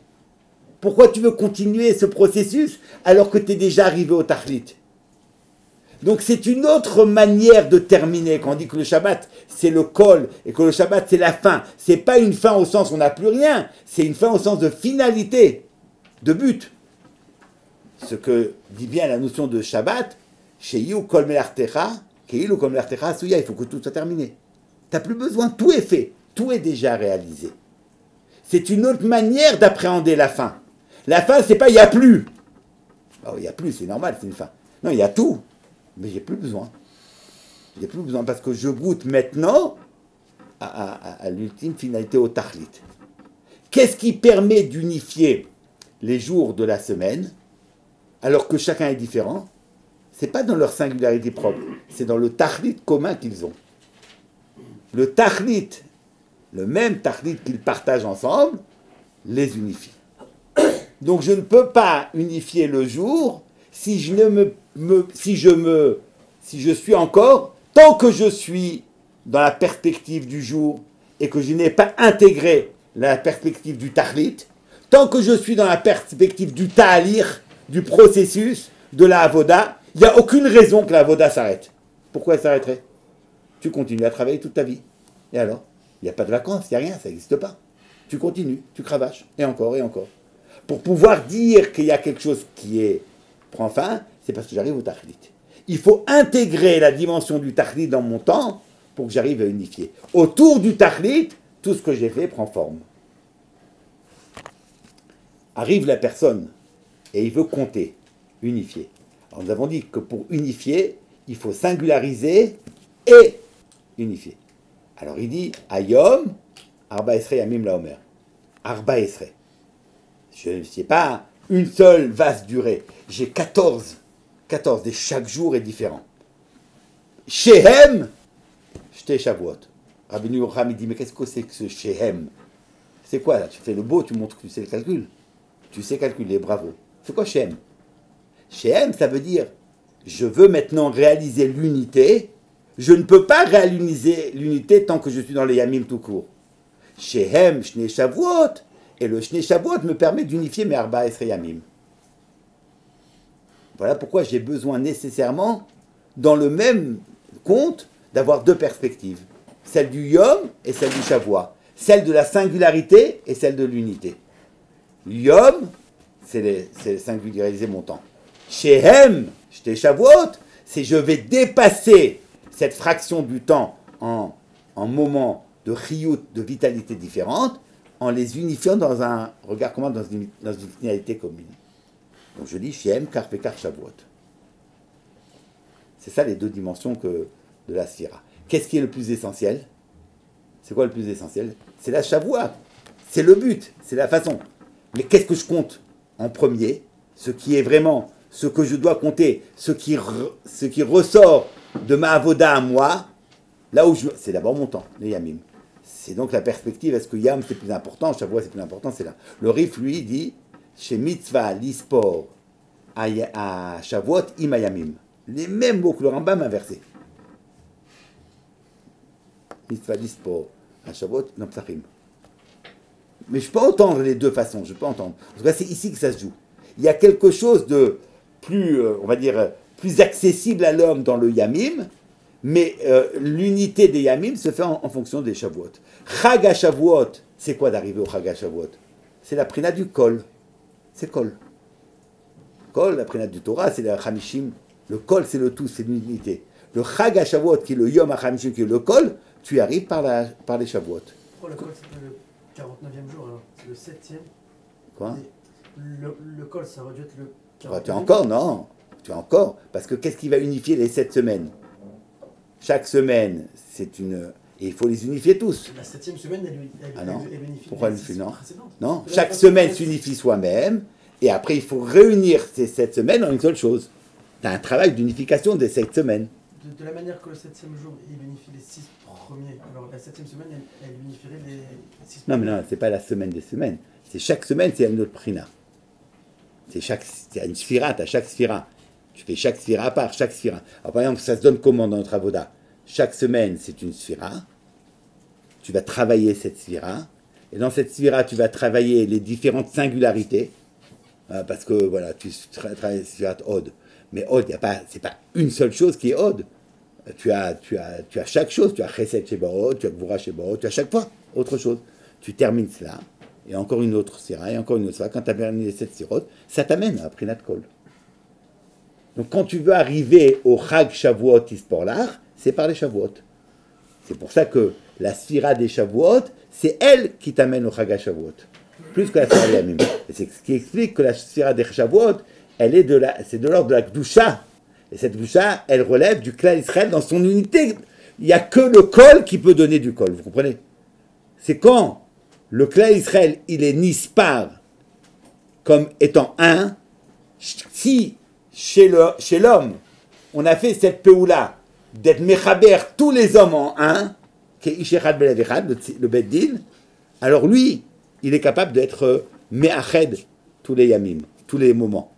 Pourquoi tu veux continuer ce processus alors que tu es déjà arrivé au Tachlit? Donc c'est une autre manière de terminer. Quand on dit que le Shabbat c'est le col et que le Shabbat c'est la fin, c'est pas une fin au sens où on n'a plus rien, c'est une fin au sens de finalité, de but. Ce que dit bien la notion de Shabbat, Sheyu kol melartecha, keilu kol melartecha asuya, il faut que tout soit terminé. Tu n'as plus besoin, tout est fait, tout est déjà réalisé. C'est une autre manière d'appréhender la fin. La fin, c'est pas il n'y a plus. Oh, il n'y a plus, c'est normal, c'est une fin. Non, il y a tout, mais j'ai plus besoin. J'ai plus besoin parce que je goûte maintenant à l'ultime finalité, au Tachlit. Qu'est-ce qui permet d'unifier les jours de la semaine alors que chacun est différent? C'est pas dans leur singularité propre, c'est dans le Tachlit commun qu'ils ont. Le Tachlit, le même Tachlit qu'ils partagent ensemble, les unifie. Donc je ne peux pas unifier le jour si je suis encore, tant que je suis dans la perspective du jour et que je n'ai pas intégré la perspective du Tachlit, tant que je suis dans la perspective du Ta'alir, du processus, de la Avoda, il n'y a aucune raison que la Avoda s'arrête. Pourquoi elle s'arrêterait? Tu continues à travailler toute ta vie. Et alors? Il n'y a pas de vacances, il n'y a rien, ça n'existe pas. Tu continues, tu cravaches, et encore, et encore. Pour pouvoir dire qu'il y a quelque chose prend fin, c'est parce que j'arrive au Tachlit. Il faut intégrer la dimension du Tachlit dans mon temps pour que j'arrive à unifier. Autour du Tachlit, tout ce que j'ai fait prend forme. Arrive la personne et il veut compter, unifier. Alors nous avons dit que pour unifier, il faut singulariser et unifier. Alors il dit Ayom, Arba Esrei Yamim Laomer. Arba Esrei. Je ne sais pas une seule vaste durée. J'ai 14, et chaque jour est différent. Shehem, Shte Shavuot. Rabbi Yocham, il dit, mais qu'est-ce que c'est que ce Shehem? C'est quoi là? Tu fais le beau, tu montres que tu sais le calcul. Tu sais calculer, bravo. C'est quoi Shehem? Shehem, ça veut dire, je veux maintenant réaliser l'unité. Je ne peux pas réaliser l'unité tant que je suis dans les Yamim tout court. Shehem, Shne Shavuot. Et le Shne Shavuot me permet d'unifier mes Arba Esrei Yamim. Voilà pourquoi j'ai besoin nécessairement, dans le même compte, d'avoir deux perspectives. Celle du Yom et celle du Shavuot. Celle de la singularité et celle de l'unité. Yom, c'est singulariser mon temps. Shehem, Shte Shavuot, c'est je vais dépasser cette fraction du temps en moments de chiyut, de vitalité différente, en les unifiant dans un regard commun, dans une finalité commune. Donc je dis Shehem, Kar Vekar Shavuot. C'est ça les deux dimensions de la Sphira. Qu'est-ce qui est le plus essentiel? C'est quoi le plus essentiel? C'est la Shavuot. C'est le but, c'est la façon. Mais qu'est-ce que je compte en premier? Ce qui est vraiment, ce que je dois compter, ce qui ressort de ma avoda à moi, là où c'est d'abord mon temps, les Yamim. C'est donc la perspective, est-ce que Yam c'est plus important, Shavuot c'est plus important, c'est là. Le Rif, lui, dit, chez Mitzvah, l'Ispor, à Shavuot, Imayamim. Les mêmes mots que le Rambam inversé. Mitzvah, l'Ispor, à Shavuot, Psachim. Mais je peux entendre les deux façons, je peux entendre. En tout cas, c'est ici que ça se joue. Il y a quelque chose de plus, on va dire, plus accessible à l'homme dans le Yamim, mais l'unité des Yamim se fait en fonction des Shavuot. Chag HaShavuot, c'est quoi d'arriver au Chag HaShavuot? C'est la prina du Kol. C'est Kol. Kol, la prina du Torah, c'est la Chamishim. Le Kol, c'est le tout, c'est l'unité. Le Chag HaShavuot, qui est le Yom HaChamishim, qui est le Kol, tu y arrives par les Shavuot. Pourquoi le Kol, c'est le 49e jour alors? C'est le 7e. Quoi? Le Kol, ça aurait dû être le 49e. Tu as encore, non. Tu as encore. Parce que qu'est-ce qui va unifier les 7 semaines? Chaque semaine, c'est une... Et il faut les unifier tous. La 7e semaine, elle unifie. Pourquoi elle les unifie? 6 Non. précédentes. Non. Chaque semaine s'unifie soi-même. Et après, il faut réunir ces 7 semaines en une seule chose. Tu as un travail d'unification des 7 semaines. De la manière que le 7e jour, il unifie les 6 premiers. Alors la 7e semaine, elle unifierait les 6 Non, premiers. mais non, c'est pas la semaine des semaines. C'est chaque semaine, c'est une autre prina. C'est une sphira, tu as chaque sphira. Tu fais chaque sphira à part, chaque sphira. Alors par exemple, ça se donne comment dans notre avoda? Chaque semaine, c'est une sphira. Tu vas travailler cette sphira. Et dans cette sphira, tu vas travailler les différentes singularités. Parce que, voilà, tu travailles la sphira Od. Mais Od, c'est pas une seule chose qui est Od. Tu as chaque chose. Tu as Chesed Shebaot, tu as Gvura Shebaot, tu as chaque fois autre chose. Tu termines cela. Et encore une autre sphira, et encore une autre sphira. Quand tu as terminé cette sphirot, ça t'amène à Prinat Kol. Donc quand tu veux arriver au Chag Shavuot Isporlar, c'est par les Shavuot. C'est pour ça que la sphira des Shavuot, c'est elle qui t'amène au Chag Shavuot. Plus que la sphira des Yamim. Et c'est ce qui explique que la sphira des Shavuot, c'est de l'ordre de la Gdusha. Et cette Gdusha, elle relève du clan Israël dans son unité. Il n'y a que le Kol qui peut donner du Kol, vous comprenez? C'est quand le clan Israël, il est nispar comme étant un, si chez l'homme, on a fait cette péoula d'être mechaber tous les hommes en un, qui est Ishechad Belavechad, le Beddin, alors lui, il est capable d'être me'ached tous les yamim, tous les moments,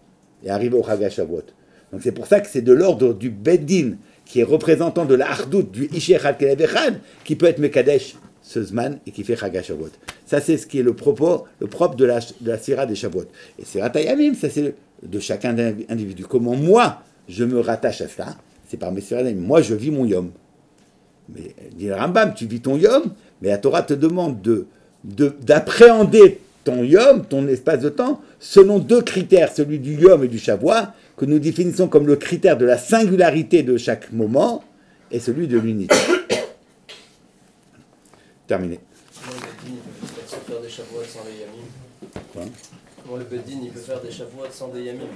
et arriver au Chag HaShavuot. Donc c'est pour ça que c'est de l'ordre du Beddin, qui est représentant de la Hardout, du Ishechad Belavechad, qui peut être Mekadesh ce Zman et qui fait Chag HaShavuot. Ça c'est ce qui est le propre de la Sphira des Shavuot. Et Sphira Yamim, ça c'est de chacun individu. Comment moi, je me rattache à cela? C'est par mes Sphira Yamim. Moi, je vis mon Yom. Mais dit le Rambam, tu vis ton yom, mais la Torah te demande d'appréhender ton yom, ton espace de temps, selon deux critères, celui du yom et du Shavuot, que nous définissons comme le critère de la singularité de chaque moment et celui de l'unité. Terminé. Comment le Beddin il peut faire des Shavuot sans des Yamim? Quoi? Comment le Beddin il peut faire des Shavuot sans des Yamim?